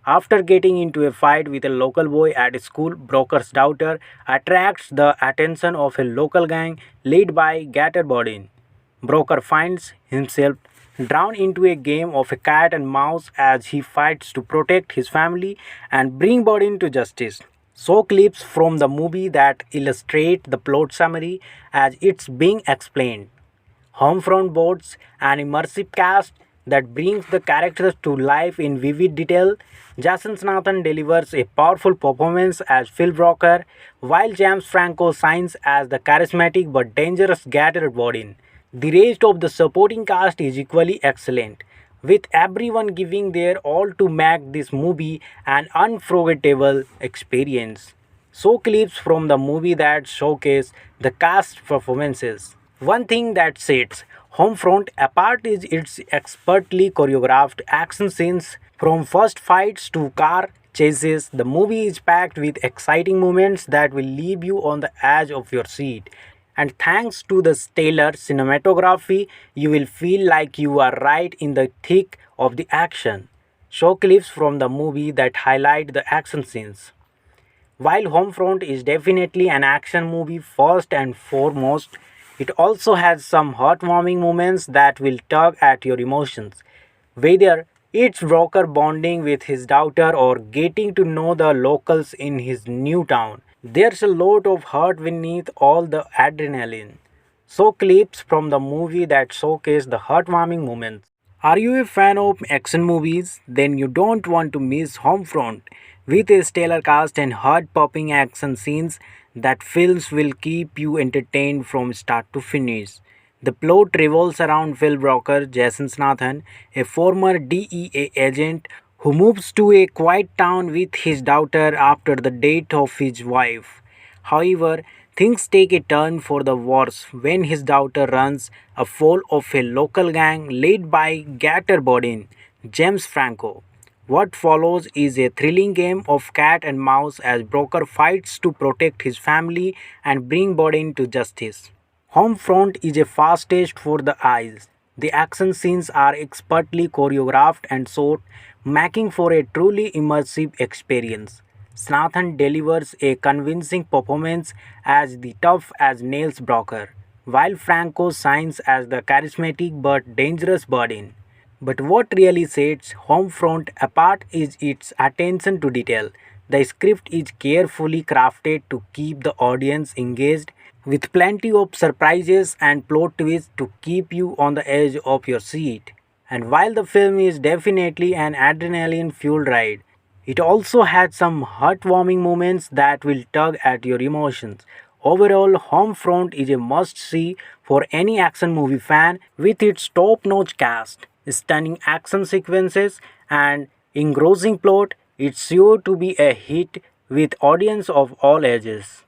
After getting into a fight with a local boy at school, Broker's daughter attracts the attention of a local gang led by Gator Bodin. Broker finds himself drawn into a game of a cat and mouse as he fights to protect his family and bring Bodin to justice. So clips from the movie that illustrate the plot summary as it's being explained. Homefront boards an immersive cast that brings the characters to life in vivid detail. Jason Nathan delivers a powerful performance as Phil Broker, while James Franco shines as the charismatic but dangerous Gator Bodin. The rest of the supporting cast is equally excellent, with everyone giving their all to make this movie an unforgettable experience. So clips from the movie that showcase the cast performances. One thing that sets Homefront apart is its expertly choreographed action scenes. From first fights to car chases, the movie is packed with exciting moments that will leave you on the edge of your seat. And thanks to the stellar cinematography, you will feel like you are right in the thick of the action. Show clips from the movie that highlight the action scenes. While Homefront is definitely an action movie first and foremost, It also has some heartwarming moments that will tug at your emotions, whether it's Broker bonding with his daughter or getting to know the locals in his new town. There's a lot of heart beneath all the adrenaline. So, clips from the movie that showcase the heartwarming moments. Are you a fan of action movies? Then you don't want to miss Homefront. With a stellar cast and heart-popping action scenes, that films will keep you entertained from start to finish. The plot revolves around Phil Broker, Jason Statham, a former DEA agent who moves to a quiet town with his daughter after the death of his wife. However, things take a turn for the worse when his daughter runs afoul of a local gang led by Gator Bodin, James Franco. What follows is a thrilling game of cat and mouse as Broker fights to protect his family and bring Bodin to justice. Homefront is a fast taste for the eyes. The action scenes are expertly choreographed and shot, making for a truly immersive experience. Snathan delivers a convincing performance as the tough as nails Broker, while Franco shines as the charismatic but dangerous Bodin. But what really sets Homefront apart is its attention to detail. The script is carefully crafted to keep the audience engaged, with plenty of surprises and plot twists to keep you on the edge of your seat. And while the film is definitely an adrenaline fueled ride, it also had some heartwarming moments that will tug at your emotions. Overall, Homefront is a must see for any action movie fan with its top notch cast, stunning action sequences, and engrossing plot. It's sure to be a hit with audience of all ages.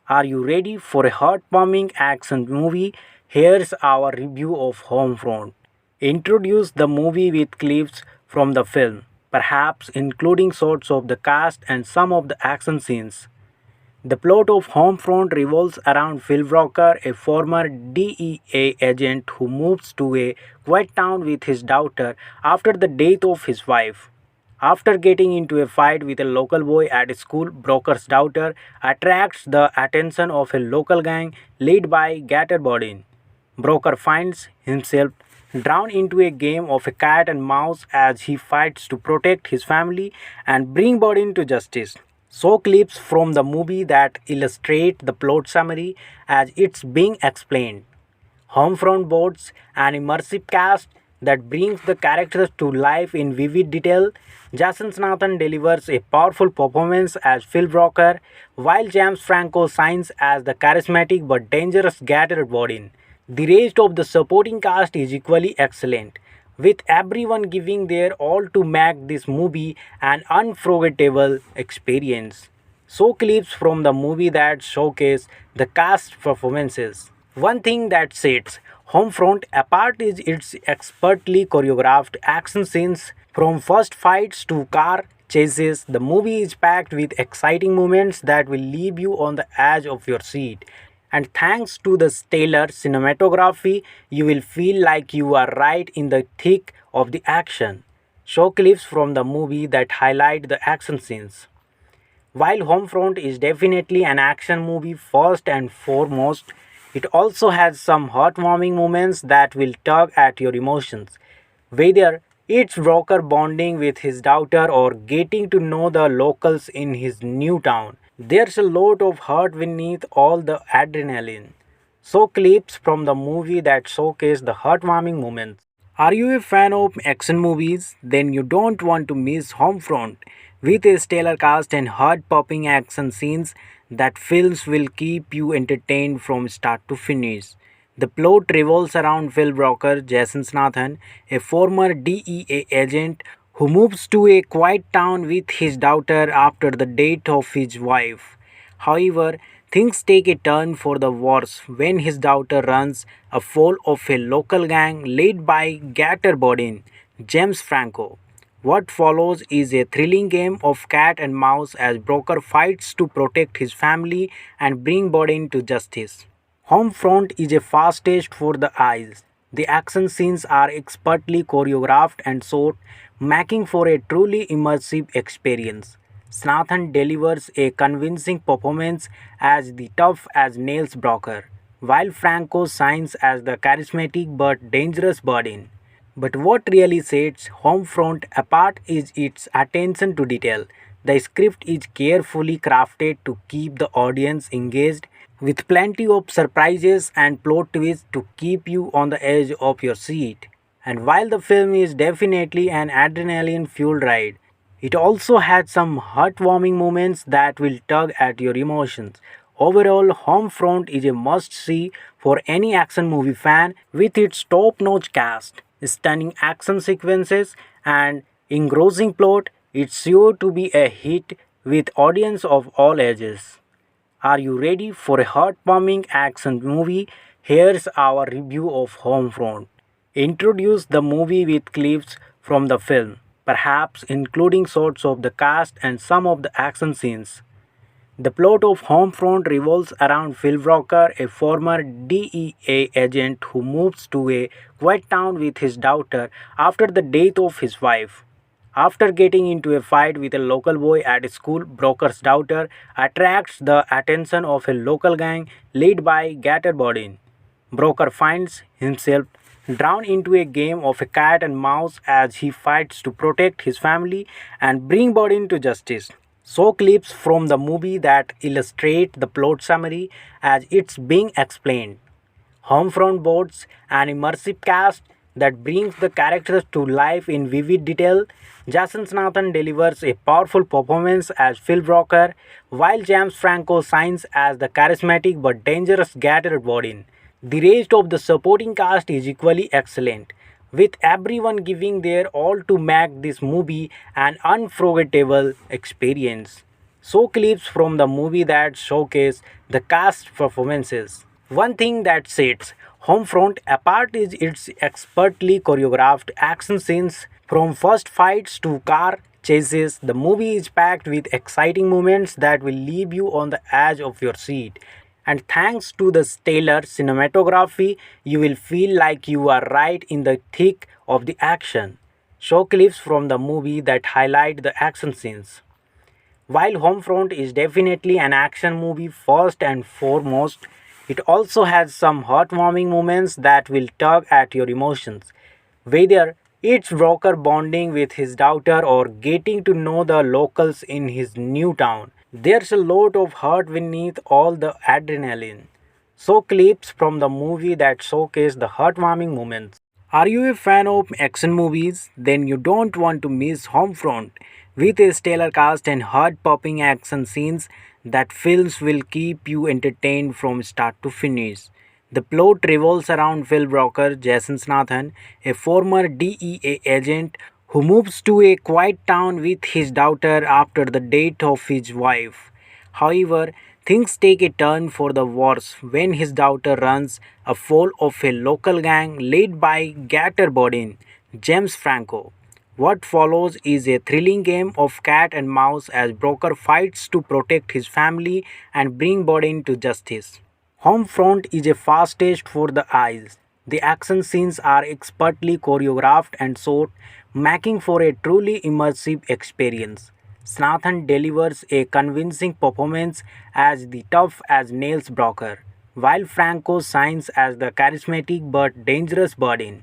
Are you ready for a heartwarming action movie? Here's our review of Homefront. Introduce the movie with clips from the film, perhaps including shots of the cast and some of the action scenes. The plot of Homefront revolves around Phil Walker, a former DEA agent who moves to a quiet town with his daughter after the death of his wife. After getting into a fight with a local boy at school, Broker's daughter attracts the attention of a local gang led by Gator Bodin. Broker finds himself drawn into a game of a cat and mouse as he fights to protect his family and bring Bodin to justice. So clips from the movie that illustrate the plot summary as it's being explained. Homefront boasts an immersive cast that brings the characters to life in vivid detail. Jason Statham delivers a powerful performance as Phil Broker, while James Franco shines as the charismatic but dangerous Gator Bodin. The rest of the supporting cast is equally excellent, with everyone giving their all to make this movie an unforgettable experience. So clips from the movie that showcase the cast performances. One thing that sets Homefront apart is its expertly choreographed action scenes. From first fights to car chases, the movie is packed with exciting moments that will leave you on the edge of your seat. And thanks to the stellar cinematography, you will feel like you are right in the thick of the action. Show clips from the movie that highlight the action scenes. While Homefront is definitely an action movie first and foremost, it also has some heartwarming moments that will tug at your emotions. Whether it's Broker bonding with his daughter or getting to know the locals in his new town, there's a lot of heart beneath all the adrenaline. So clips from the movie that showcase the heartwarming moments. Are you a fan of action movies? Then you don't want to miss Homefront. With a stellar cast and heart-popping action scenes, that films will keep you entertained from start to finish. The plot revolves around Phil Broker, Jason Statham, a former DEA agent who moves to a quiet town with his daughter after the death of his wife. However, things take a turn for the worse when his daughter runs afoul of a local gang led by Gator Bodin, James Franco. What follows is a thrilling game of cat and mouse as Broker fights to protect his family and bring Bodin to justice. Homefront is a fast taste for the eyes. The action scenes are expertly choreographed and shot, making for a truly immersive experience. Snathan delivers a convincing performance as the tough as nails Broker, while Franco shines as the charismatic but dangerous Bodin. But what really sets Homefront apart is its attention to detail. The script is carefully crafted to keep the audience engaged with plenty of surprises and plot twists to keep you on the edge of your seat. And while the film is definitely an adrenaline fueled ride, it also had some heartwarming moments that will tug at your emotions. Overall, Homefront is a must see for any action movie fan with its top notch cast, stunning action sequences, and engrossing plot. It's sure to be a hit with audience of all ages. Are you ready for a heartwarming action movie? Here's our review of Homefront. Introduce the movie with clips from the film, perhaps including shots of the cast and some of the action scenes. The plot of Homefront revolves around Phil Walker, a former DEA agent who moves to a quiet town with his daughter after the death of his wife. After getting into a fight with a local boy at school, Broker's daughter attracts the attention of a local gang led by Gator Bodin. Broker finds himself drawn into a game of a cat and mouse as he fights to protect his family and bring Bodin to justice. So clips from the movie that illustrate the plot summary as it's being explained. Homefront boasts an immersive cast that brings the characters to life in vivid detail. Jason Statham delivers a powerful performance as Phil Walker, while James Franco shines as the charismatic but dangerous Gator Bodin. The rest of the supporting cast is equally excellent, with everyone giving their all to make this movie an unforgettable experience. So clips from the movie that showcase the cast performances. One thing that sets Homefront apart is its expertly choreographed action scenes. From first fights to car chases, the movie is packed with exciting moments that will leave you on the edge of your seat. And thanks to the stellar cinematography, you will feel like you are right in the thick of the action. Show clips from the movie that highlight the action scenes. While Homefront is definitely an action movie first and foremost, it also has some heartwarming moments that will tug at your emotions. Whether it's Walker bonding with his daughter or getting to know the locals in his new town, there's a lot of heart beneath all the adrenaline. So clips from the movie that showcase the heartwarming moments. Are you a fan of action movies? Then you don't want to miss Homefront. With a stellar cast and heart-popping action scenes, that films will keep you entertained from start to finish. The plot revolves around Phil Walker, Jason Statham, a former DEA agent who moves to a quiet town with his daughter after the death of his wife. However, things take a turn for the worse when his daughter runs afoul of a local gang led by Gator Bodin, James Franco. What follows is a thrilling game of cat and mouse as Broker fights to protect his family and bring Bodin to justice. Homefront is a fast taste for the eyes. The action scenes are expertly choreographed and shot, making for a truly immersive experience. Snathan delivers a convincing performance as the tough as nails Broker, while Franco shines as the charismatic but dangerous Bodin.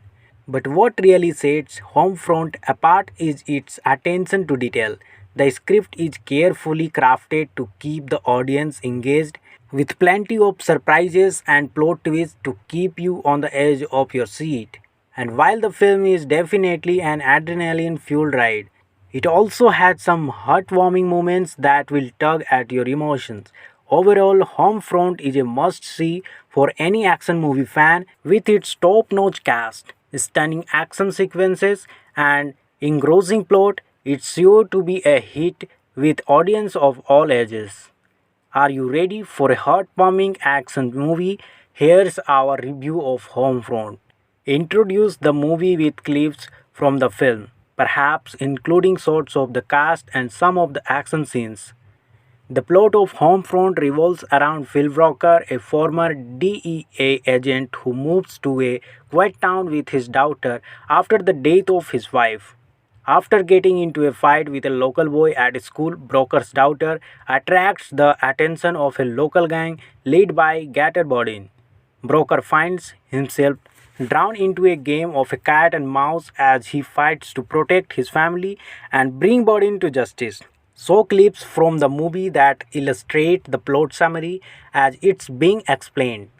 But what really sets Homefront apart is its attention to detail. The script is carefully crafted to keep the audience engaged with plenty of surprises and plot twists to keep you on the edge of your seat. And while the film is definitely an adrenaline fueled ride, it also had some heartwarming moments that will tug at your emotions. Overall, Homefront is a must see for any action movie fan with its top notch cast, stunning action sequences, and engrossing plot. It's sure to be a hit with audience of all ages. Are you ready for a heartwarming action movie? Here's our review of Homefront. Introduce the movie with clips from the film, perhaps including shots of the cast and some of the action scenes. The plot of Homefront revolves around Phil Walker, a former DEA agent who moves to a quiet town with his daughter after the death of his wife. After getting into a fight with a local boy at school, Broker's daughter attracts the attention of a local gang led by Gator Bodin. Broker finds himself drawn into a game of a cat and mouse as he fights to protect his family and bring Bodin to justice. So clips from the movie that illustrate the plot summary as it's being explained.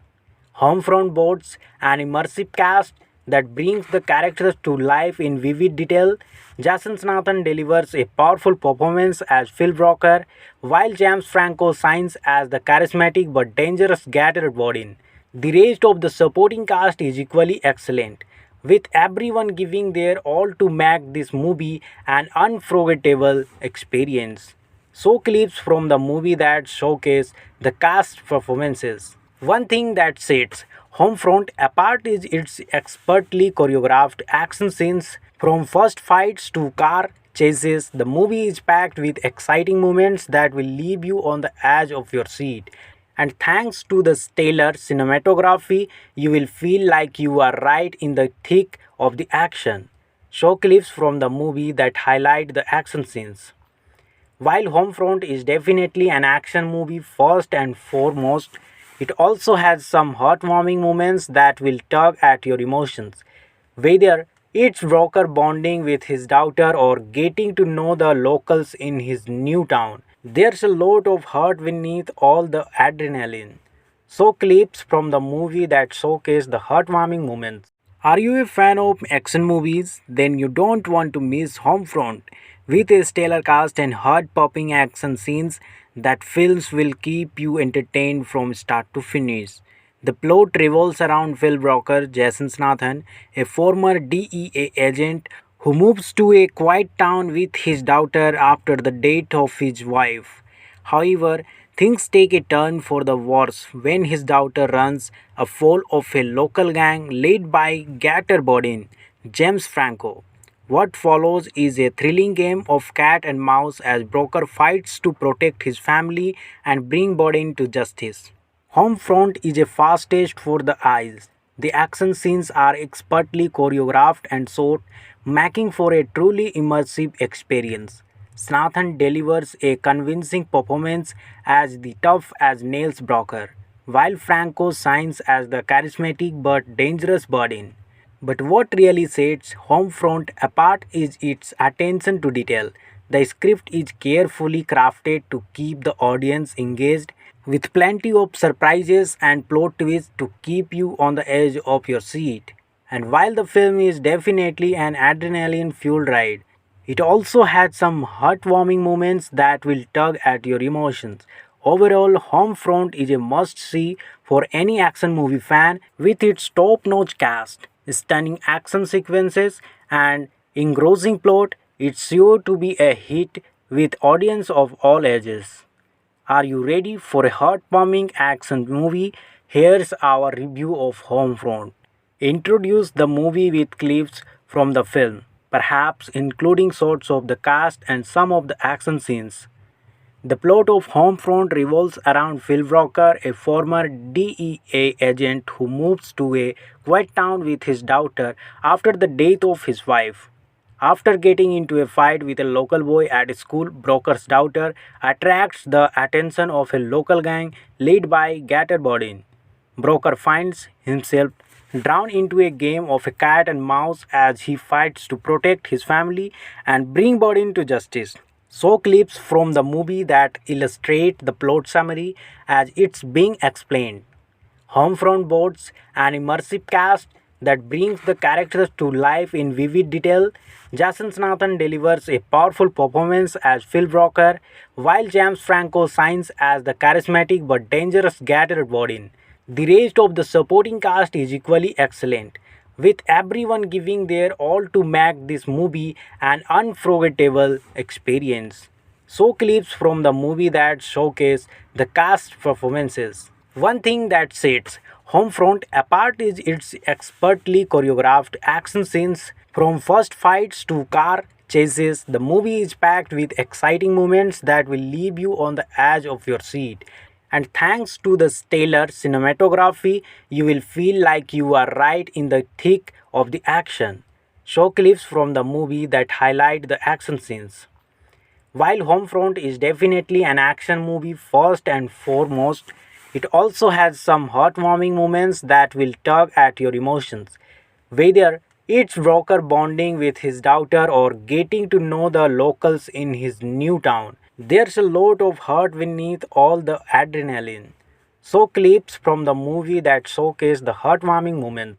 Homefront boards an immersive cast that brings the characters to life in vivid detail. Jason Nathan delivers a powerful performance as Phil Broker, while James Franco shines as the charismatic but dangerous Gator Bodin. The rest of the supporting cast is equally excellent, with everyone giving their all to make this movie an unforgettable experience. So clips from the movie that showcase the cast performances. One thing that sets Homefront apart is its expertly choreographed action scenes. From first fights to car chases, the movie is packed with exciting moments that will leave you on the edge of your seat. And thanks to the stellar cinematography, you will feel like you are right in the thick of the action. Show clips from the movie that highlight the action scenes. While Homefront is definitely an action movie first and foremost, it also has some heartwarming moments that will tug at your emotions. Whether it's Broker bonding with his daughter or getting to know the locals in his new town, there's a lot of heart beneath all the adrenaline. So, clips from the movie that showcase the heartwarming moments. Are you a fan of action movies? Then you don't want to miss Homefront. With a stellar cast and heart-popping action scenes, that films will keep you entertained from start to finish. The plot revolves around Phil Broker, Jason Statham, a former DEA agent who moves to a quiet town with his daughter after the death of his wife. However, things take a turn for the worse when his daughter runs afoul of a local gang led by Gator Bodin, James Franco. What follows is a thrilling game of cat and mouse as Broker fights to protect his family and bring Bodin to justice. Homefront is a fast taste for the eyes. The action scenes are expertly choreographed and shot, making for a truly immersive experience. Snathan delivers a convincing performance as the tough as nails Broker, while Franco shines as the charismatic but dangerous Bodin. But what really sets Homefront apart is its attention to detail. The script is carefully crafted to keep the audience engaged, with plenty of surprises and plot twists to keep you on the edge of your seat. And while the film is definitely an adrenaline fueled ride, it also had some heartwarming moments that will tug at your emotions. Overall, Homefront is a must see for any action movie fan with its top notch cast, stunning action sequences, and engrossing plot. It's sure to be a hit with audience of all ages. Are you ready for a heartwarming action movie? Here's our review of Homefront. Introduce the movie with clips from the film, perhaps including shots of the cast and some of the action scenes. The plot of Homefront revolves around Phil Broker, a former DEA agent who moves to a quiet town with his daughter after the death of his wife. After getting into a fight with a local boy at school, Broker's daughter attracts the attention of a local gang led by Gator Bodin. Broker finds himself drawn into a game of a cat and mouse as he fights to protect his family and bring Bodin to justice. So clips from the movie that illustrate the plot summary as it's being explained. Homefront boards an immersive cast that brings the characters to life in vivid detail. Jason Statham delivers a powerful performance as Phil Broker, while James Franco shines as the charismatic but dangerous Gator Bodin. The rest of the supporting cast is equally excellent, with everyone giving their all to make this movie an unforgettable experience. So clips from the movie that showcase the cast performances. One thing that sets Homefront apart is its expertly choreographed action scenes. From first fights to car chases, the movie is packed with exciting moments that will leave you on the edge of your seat. And thanks to the stellar cinematography, you will feel like you are right in the thick of the action. Show clips from the movie that highlight the action scenes. While Homefront is definitely an action movie first and foremost, It also has some heartwarming moments that will tug at your emotions, whether it's Rocker bonding with his daughter or getting to know the locals in his new town. There's a lot of heart beneath all the adrenaline. So, clips from the movie that showcase the heartwarming moments.